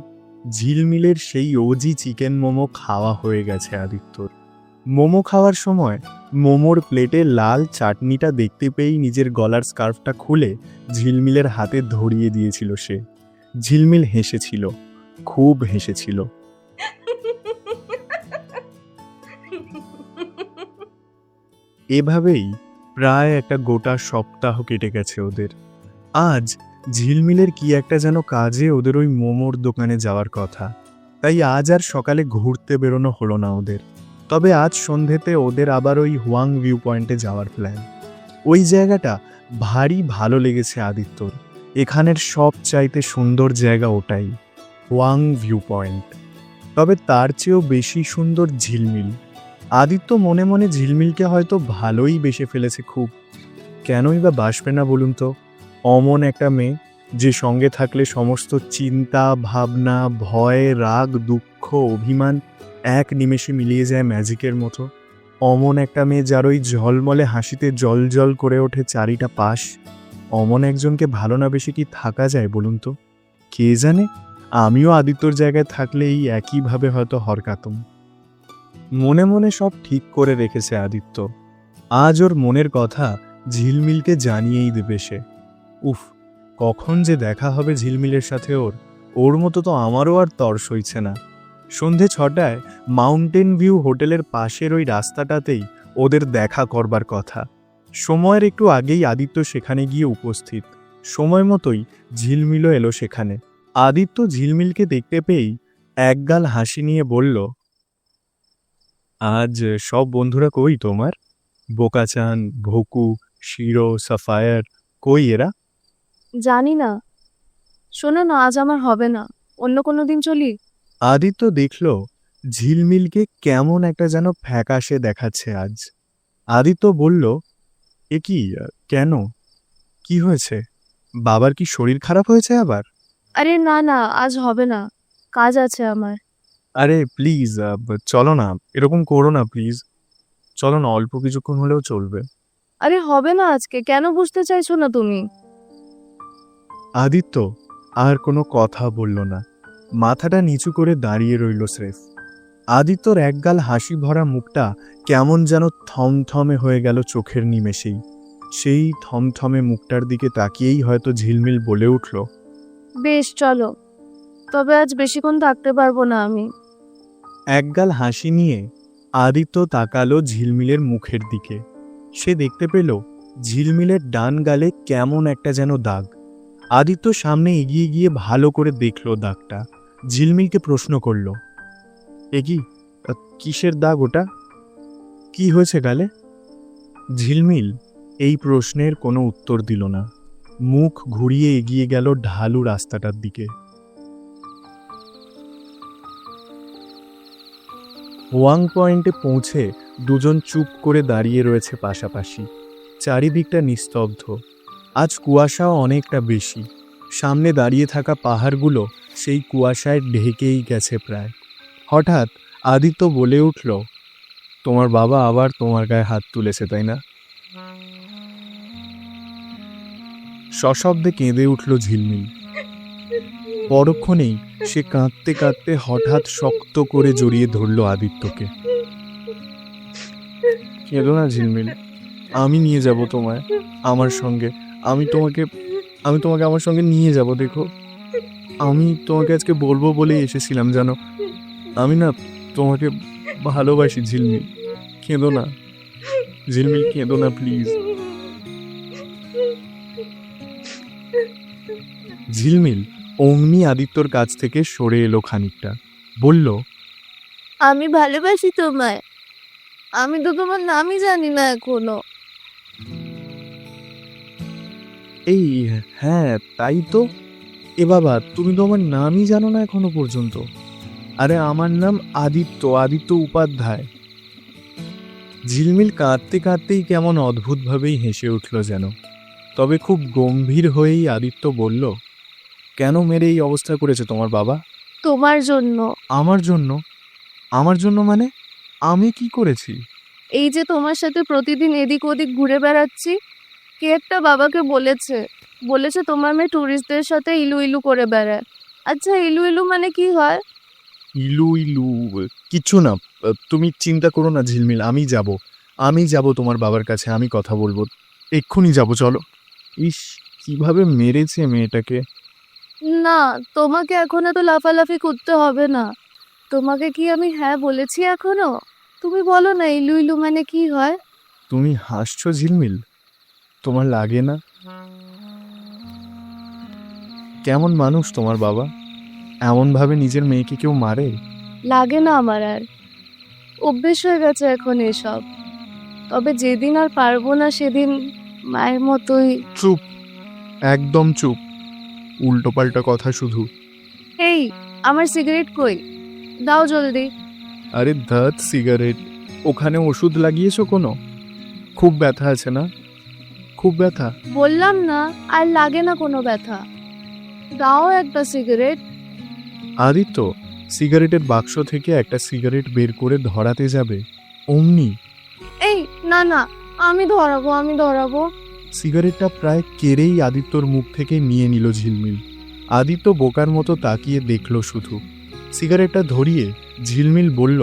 A: ঝিলমিলের সেই ওজি চিকেন মোমো খাওয়া হয়ে গেছে আদিত্যর। মোমো খাওয়ার সময় মোমোর প্লেটে লাল চাটনিটা দেখতে পেয়েই নিজের গলার স্কার্ফটা খুলে ঝিলমিলের হাতে ধরিয়ে দিয়েছিল সে। ঝিলমিল হেসেছিল, খুব হেসেছিল। এভাবেই প্রায় একটা গোটা সপ্তাহ কেটে গেছে ওদের। আজ ঝিলমিলের কি একটা যেন কাজে ওদের ওই মোমোর দোকানে যাওয়ার কথা, তাই আজ আর সকালে ঘুরতে বেরোনো হলো না ওদের। তবে আজ সন্ধেতে ওদের আবার ওই হুয়াং ভিউ পয়েন্টে যাওয়ার প্ল্যান। ওই জায়গাটা ভারী ভালো লেগেছে আদিত্যর। এখানের সব চাইতে সুন্দর জায়গা ওটাই, হুয়াং ভিউ পয়েন্ট। তবে তার চেয়েও বেশি সুন্দর ঝিলমিল। আদিত্য মনে মনে ঝিলমিলকে হয়তো ভালোই বেসে ফেলেছে খুব। কেনই বা বাসবে না বলুন তো? অমন একটা মেয়ে, যে সঙ্গে থাকলে সমস্ত চিন্তা, ভাবনা, ভয়, রাগ, দুঃখ, অভিমান এক নিমেষে মিলিয়ে যায় ম্যাজিকের মতো। অমন একটা মেয়ে যার ওই ঝলমলে হাসিতে জল জল করে ওঠে চারিটা পাশ। অমন একজনকে ভালো না বেশি কি থাকা যায় বলুন তো? কে জানে, আমিও আদিত্যর জায়গায় থাকলে এই একইভাবে হয়তো হরকাতম। মনে মনে সব ঠিক করে রেখেছে আদিত্য। আজ ওর মনের কথা ঝিলমিলকে জানিয়েই দেবে সে। উফ, কখন যে দেখা হবে ঝিলমিলের সাথে ওর মতো তো আমারও আর তর সইছে না। সন্ধে 6টায় মাউন্টেন ভিউ হোটেলের পাশের ওই রাস্তাটাতেই ওদের দেখা করবার কথা। সময়ের একটু আগেই আদিত্য সেখানে গিয়ে উপস্থিত। সময় মতোই ঝিলমিলও এলো সেখানে। আদিত্য ঝিলমিলকে দেখতে পেয়েই একগাল হাসি নিয়ে বলল, আজ সব বন্ধুরা কই তোমার? বোকাচান, ভোকু, শিরো, সাফায়ার, কই এরা?
B: জানি না। শোনো না, আজ আমার হবে না, অন্য কোনো দিন চলি।
A: আদিত্য দেখল ঝিলমিলকে কেমন একটা যেন ফ্যাকাশে দেখাচ্ছে আজ। আদিত্য বলল, এ কি, কেন, কি হয়েছে? বাবার কি শরীর খারাপ হয়েছে আবার?
B: আরে না না, আজ হবে না, কাজ আছে আমার।
A: আরে প্লিজ, চলো না, এরকম করো না প্লিজ। চলো না, অল্প কিছুক্ষণ হলেও চলবে।
B: আরে হবে না আজকে, কেন বুঝতে চাইছো না তুমি?
A: আদিত্য আর কোনো কথা বলল না, মাথাটা নিচু করে দাঁড়িয়ে রইল স্রেফ। আদিত্যর একগাল হাসি ভরা মুখটা কেমন যেন থমথমে হয়ে গেল চোখের নিমেষেই। সেই থমথমে মুখটার দিকে তাকিয়েই হয়তো ঝিলমিল বলে উঠল,
B: বেশ চলো, তবে আজ বেশিক্ষণ থাকতে পারবো না আমি।
A: একগাল হাসি নিয়ে আদিত্য তাকালো ঝিলমিলের মুখের দিকে। সে দেখতে পেল ঝিলমিলের ডান গালে কেমন একটা যেন দাগ। আদিত্য সামনে এগিয়ে গিয়ে ভালো করে দেখল দাগটা। ঝিলমিলকে প্রশ্ন করল, এ কি, কিসের দাগ ওটা? কি হয়েছে গালে? ঝিলমিল এই প্রশ্নের কোনো উত্তর দিল না। মুখ ঘুরিয়ে এগিয়ে গেল ঢালু রাস্তাটার দিকে। ওয়াং পয়েন্টে পৌঁছে দুজন চুপ করে দাঁড়িয়ে রয়েছে পাশাপাশি। চারিদিকটা নিস্তব্ধ। আজ কুয়াশাও অনেকটা বেশি। সামনে দাঁড়িয়ে থাকা পাহাড়গুলো সেই কুয়াশায় ঢেকেই গেছে প্রায়। হঠাৎ আদিত্য বলে উঠল, তোমার বাবা আবার তোমার গায়ে হাত তুলেছে তাই না? সশব্দে কেঁদে উঠল ঝিলমিল। পরক্ষণেই সে কাঁদতে কাঁদতে হঠাৎ শক্ত করে জড়িয়ে ধরল আদিত্যকে। কেঁদো না ঝিলমিল, আমি নিয়ে যাব তোমায় আমার সঙ্গে। আমি তোমাকে আমার সঙ্গে নিয়ে যাব। দেখো, আমি তোমাকে আজকে বলবো বলেই এসেছিলাম জানো। আমি না তোমাকে ভালোবাসি ঝিলমিল, কেঁদো না ঝিলমিল, কেঁদো না প্লিজ। ঝিলমিল অমনি আদিত্যর কাছ থেকে সরে এলো খানিকটা, বলল,
B: আমি ভালোবাসি তোমায়, আমি তো তোমার নামই জানি না এখনো।
A: এই হ্যাঁ তাই তো। এ বাবা, তুমি তো আমার নামই জানো না এখনো পর্যন্ত। আরে আমার নাম আদিত্য, আদিত্য উপাধ্যায়। ঝিলমিল কাঁদতে কাঁদতেই কেমন অদ্ভুতভাবেই হেসে উঠল যেন, তবে খুব গম্ভীর হয়েই আদিত্য বলল, কেন মেরে এই অবস্থা করেছে তোমার বাবা?
B: তোমার জন্য।
A: আমার জন্য? আমার জন্য মানে? আমি কি করেছি?
B: এই যে তোমার সাথে প্রতিদিন এদিক ওদিক ঘুরে বেড়াচ্ছি, কে একটা বাবাকে বলেছে, বলেছে তোমার মেয়ে ট্যুরিস্টদের সাথে ইলু ইলু করে বেড়ায়। আচ্ছা, ইলু ইলু মানে কি হয়?
A: ইলু ইলু কিচ্ছু না, তুমি চিন্তা করো না ঝিলমিল, আমি যাব তোমার বাবার কাছে, আমি কথা বলবো, এক্ষুনি যাব, চলো। ইস, কিভাবে মেরেছে মেয়েটাকে।
B: না, তোমাকে এখন এত লাফালাফি করতে হবে না। তোমাকে কি আমি হ্যাঁ বলেছি এখনো? তুমি বলো না ইলু ইলু মানে কি হয়?
A: তুমি হাসছো ঝিলমিল, তোমার লাগে না? কেমন মানুষ তোমার বাবা, এমনভাবে নিজের মেয়েকে কেউ মারে?
B: লাগে না আমার আর, অভ্যেস হয়ে গেছে এখন এসব। তবে যেদিন আর পারবো না সেদিন মায়ের মতোই।
A: চুপ, একদম চুপ, উল্টোপাল্টা কথা শুধু।
B: এই, আমার সিগারেট কই? দাও জলদি।
A: আরে ধ্যাৎ সিগারেট, ওখানে ওষুধ লাগিয়েছো কোনো? খুব ব্যথা আছে না? খুব ব্যথা?
B: বললাম না আর লাগে না কোনো ব্যথা। দাও একটা সিগারেট।
A: আদিত্য সিগারেটের বাক্স থেকে একটা সিগারেট বের করে ধরাতে যাবে, অমনি
B: এই, না না, আমি ধরাবো।
A: সিগারেটটা প্রায় কেড়েই আদিত্যর মুখ থেকে নিয়ে নিল ঝিলমিল। আদিত্য বোকার মতো তাকিয়ে দেখল শুধু। সিগারেটটা ধরিয়ে ঝিলমিল বলল,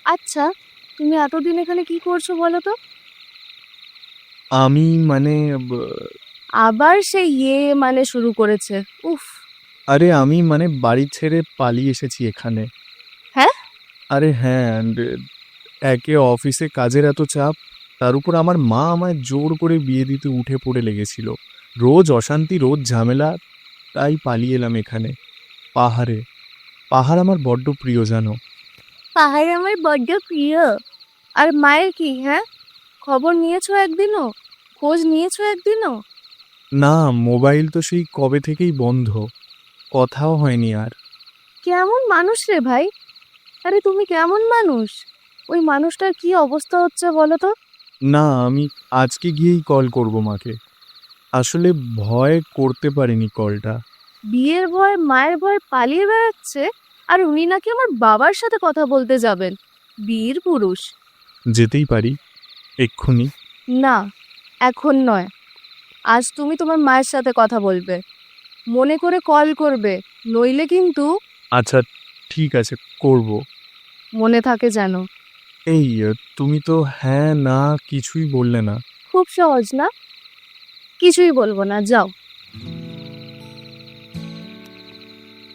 B: আচ্ছা, তুমি এতদিন এখানে কি করছো বলো তো?
A: আমি মানে
B: আবার সেই মানে শুরু করেছে। উফ।
A: আরে আমি মানে বাড়ি ছেড়ে পালিয়ে এসেছি এখানে।
B: হ্যাঁ?
A: আরে হ্যাঁ, একে অফিসে কাজের এত চাপ, তার উপর আমার মা আমায় জোর করে বিয়ে দিতে উঠে পড়ে লেগেছিল। রোজ অশান্তি, রোজ ঝামেলা, তাই পালিয়ে এলাম এখানে। পাহাড় আমার বড্ড প্রিয় জানো।
B: পাহাড় আমার বড্ড প্রিয়। আর মায়ের কি, হ্যাঁ? খবর নিয়েছো একদিনও? খোঁজ নিয়েছো একদিনও?
A: না, মোবাইল তো সেই কবে থেকেই বন্ধ, কথাও হয়নি আর।
B: কেমন মানুষ রে ভাই! আরে তুমি কেমন মানুষ? ওই মানুষটার কি অবস্থা হচ্ছে বলো তো?
A: না, আমি আজকে গিয়েই কল করব মাকে। আসলে ভয় করতে পারিনি কলটা।
B: বিয়ের ভয়, মায়ের ভয় পালিয়ে বেড়াচ্ছে, আর উনি নাকি আমার বাবার সাথে কথা বলতে যাবেন। বীর পুরুষ।
A: যেতেই পারি এক্ষুনি।
B: না, এখন নয়। আজ তুমি তোমার মায়ের সাথে কথা বলবে, মনে করে কল করবে, নইলে কিন্তু।
A: আচ্ছা ঠিক আছে, করব।
B: মনে থাকে যেন।
A: এই তুমি তো হ্যাঁ না কিছুই বললে না।
B: খুব সহজ না? কিছুই বলবো না, যাও।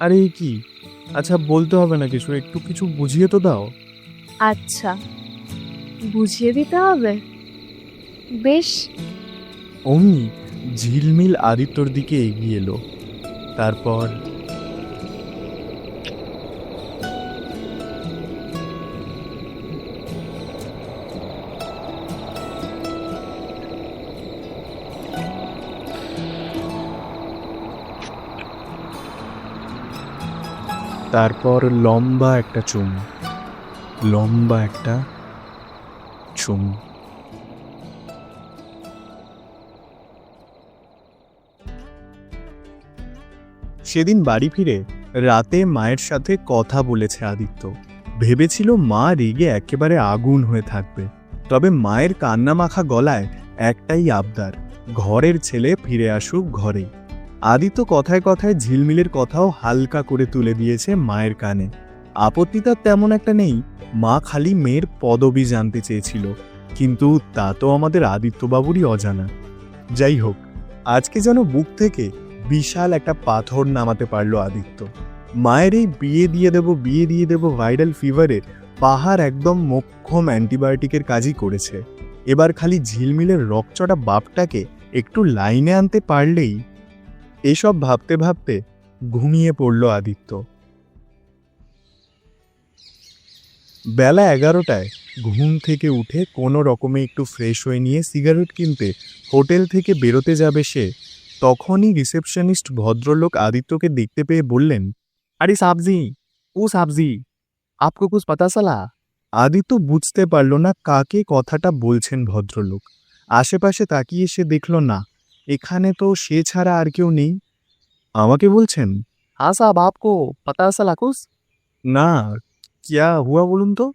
A: আরে এই কি? আচ্ছা বলতে হবে না কিছু, একটু কিছু বুঝিয়ে তো দাও।
B: আচ্ছা, বুঝিয়ে দিতে হবে, বেশ।
A: অমনি ঝিলমিল আদিত্যর দিকে এগিয়ে এলো। তারপর লম্বা একটা চুমু, সেদিন বাড়ি ফিরে রাতে মায়ের সাথে কথা বলেছে আদিত্য। ভেবেছিল মা রেগে একেবারে আগুন হয়ে থাকবে, তবে মায়ের কান্না মাখা গলায় একটাই আবদার, ঘরের ছেলে ফিরে আসুক ঘরে। আদিত্য কথায় কথায় ঝিলমিলের কথাও হালকা করে তুলে দিয়েছে মায়ের কানে। আপত্তি তার তেমন একটা নেই, মা খালি মেয়ের পদবি জানতে চেয়েছিল, কিন্তু তা তো আমাদের আদিত্যবাবুরই অজানা। যাই হোক, আজকে যেন বুক থেকে বিশাল একটা পাথর নামাতে পারলো আদিত্য। মায়ের এই বিয়ে দিয়ে দেব ভাইরাল ফিভারে পাহাড় একদম মোক্ষম অ্যান্টিবায়োটিকের কাজই করেছে। এবার খালি ঝিলমিলের রকচটা বাপটাকে একটু লাইনে আনতে পারলেই। এসব ভাবতে ভাবতে ঘুমিয়ে পড়ল আদিত্য। বেলা 11টায় ঘুম থেকে উঠে কোনো রকমে একটু ফ্রেশ হয়ে নিয়ে সিগারেট কিনতে হোটেল থেকে বেরোতে যাবে সে, তখনই রিসেপশনিস্ট ভদ্রলোক আদিত্যকে দেখতে পেয়ে বললেন, আরে সাবজি, ও সাবজি, আপকো কুছ পাতা চলা? আদিত্য বুঝতে পারল না কাকে কথাটা বলছেন ভদ্রলোক। আশেপাশে তাকিয়ে সে দেখল না, এখানে তো সে ছাড়া আর কেউ নেই। আমাকে বলছেন? হ্যাঁ সাব, আপকো পাতা চলা কুছ? না, क्या हुआ बोलूं तो?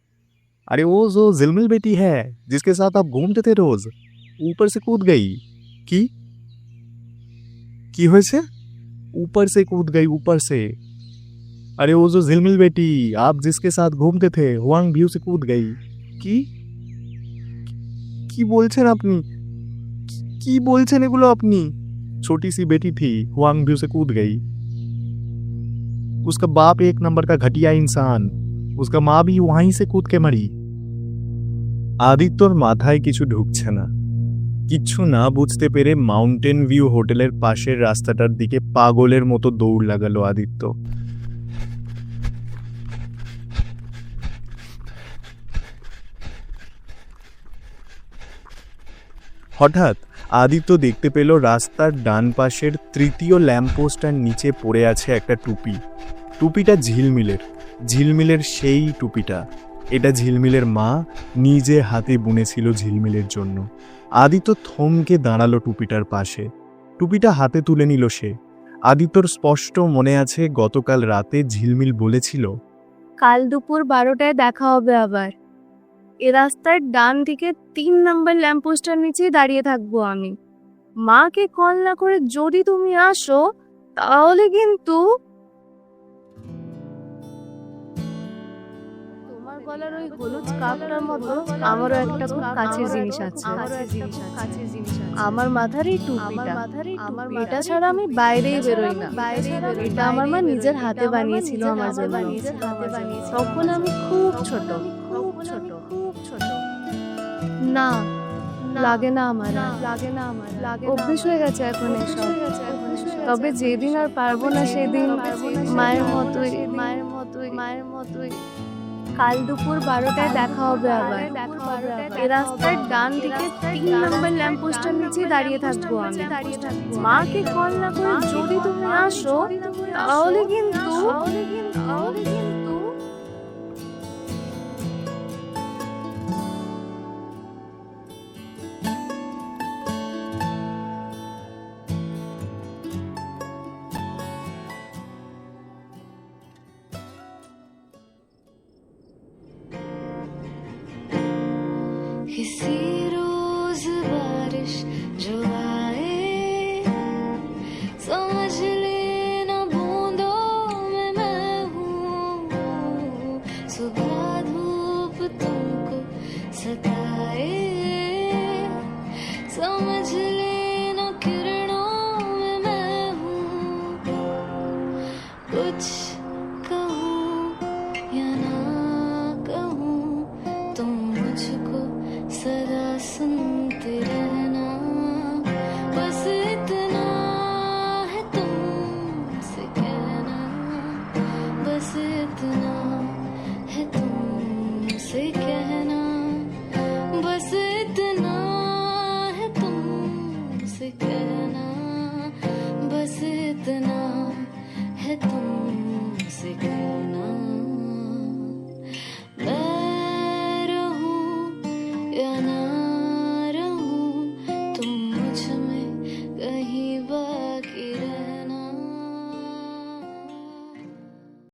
A: अरे वो जो झिलमिल बेटी है जिसके साथ आप घूमते थे रोज, ऊपर से कूद गई। की হয়েছে? ऊपर से कूद गई, ऊपर से। अरे वो जो झिलमिल बेटी आप जिसके साथ घूमते थे हुआंग व्यू से कूद गई। কি বলছেন আপনি? কি বলছেন এগুলো আপনি? छोटी सी बेटी थी, हुआंग व्यू से कूद गई। उसका बाप एक नंबर का घटिया इंसान, उसका মা भी वहीं से कूद के मरी। আদিত্যর মাথায় কিছু ঢুকছে না। কিচ্ছু না বুঝতে পেরে মাউন্টেন ভিউ হোটেলের পাশের রাস্তাটার দিকে পাগলের মতো দৌড় লাগালো আদিত্য। হঠাৎ আদিত্য দেখতে পেল রাস্তার ডান পাশের তৃতীয় ল্যাম্পপোস্টার নিচে পড়ে আছে একটা টুপি। টুপিটা ঝিলমিলের সেই টুপিটা। এটা ঝিলমিলের মা নিজে হাতে বুনেছিল ঝিলমিলের জন্য। আদিত্য থমকে দাঁড়ালো টুপিটার পাশে। টুপিটা হাতে তুলে নিল সে। আদিত্যর স্পষ্ট মনে আছে গতকাল রাতে ঝিলমিল বলেছিল,
B: কাল দুপুর 12টায় দেখা হবে আবার। এ রাস্তার ডান দিকে 3 নম্বর ল্যাম্পপোস্টার নিচে দাঁড়িয়ে থাকবো আমি। মাকে কল না করে যদি তুমি আসো তাহলে কিন্তু তোমার গলার ওই হলুদ স্কার্ফটার মতো আমারও একটা খুব কাছের জিনিস আছে। আমার মাথার এই টুপিটা, এটা ছাড়া আমি বাইরেই বেরোই না। এটা আমার মা নিজের হাতে বানিয়েছিল আমার জন্য। তখন আমি খুব ছোট। না লাগে না আমার, অভ্যেস হয়ে গেছে এখন এসব। তবে যেদিন আর পারবো না সেদিন মায়ের মতোই কাল দুপুর 12টায় দেখা হবে আবার। এ রাস্তার ডান দিকে 3 নম্বর ল্যাম্পপোস্টার নিচে দাঁড়িয়ে থাকবো আমি। মাকে কল না করে যদি তুমি আসো তাহলে কিন্তু
D: किसी रोज बारिश जो आए, समझ लेना बूंदों में मैं हूँ। सुबह धूप तुमको सताए, समझ लेना किरणों में मैं हूँ। कुछ कहूँ या ना कहूँ, तुम मुझको सदा सुनते रहना। बस इतना है तुमसे कहना, बस इतना है तुमसे कहना, बस इतना है तुमसे कहना।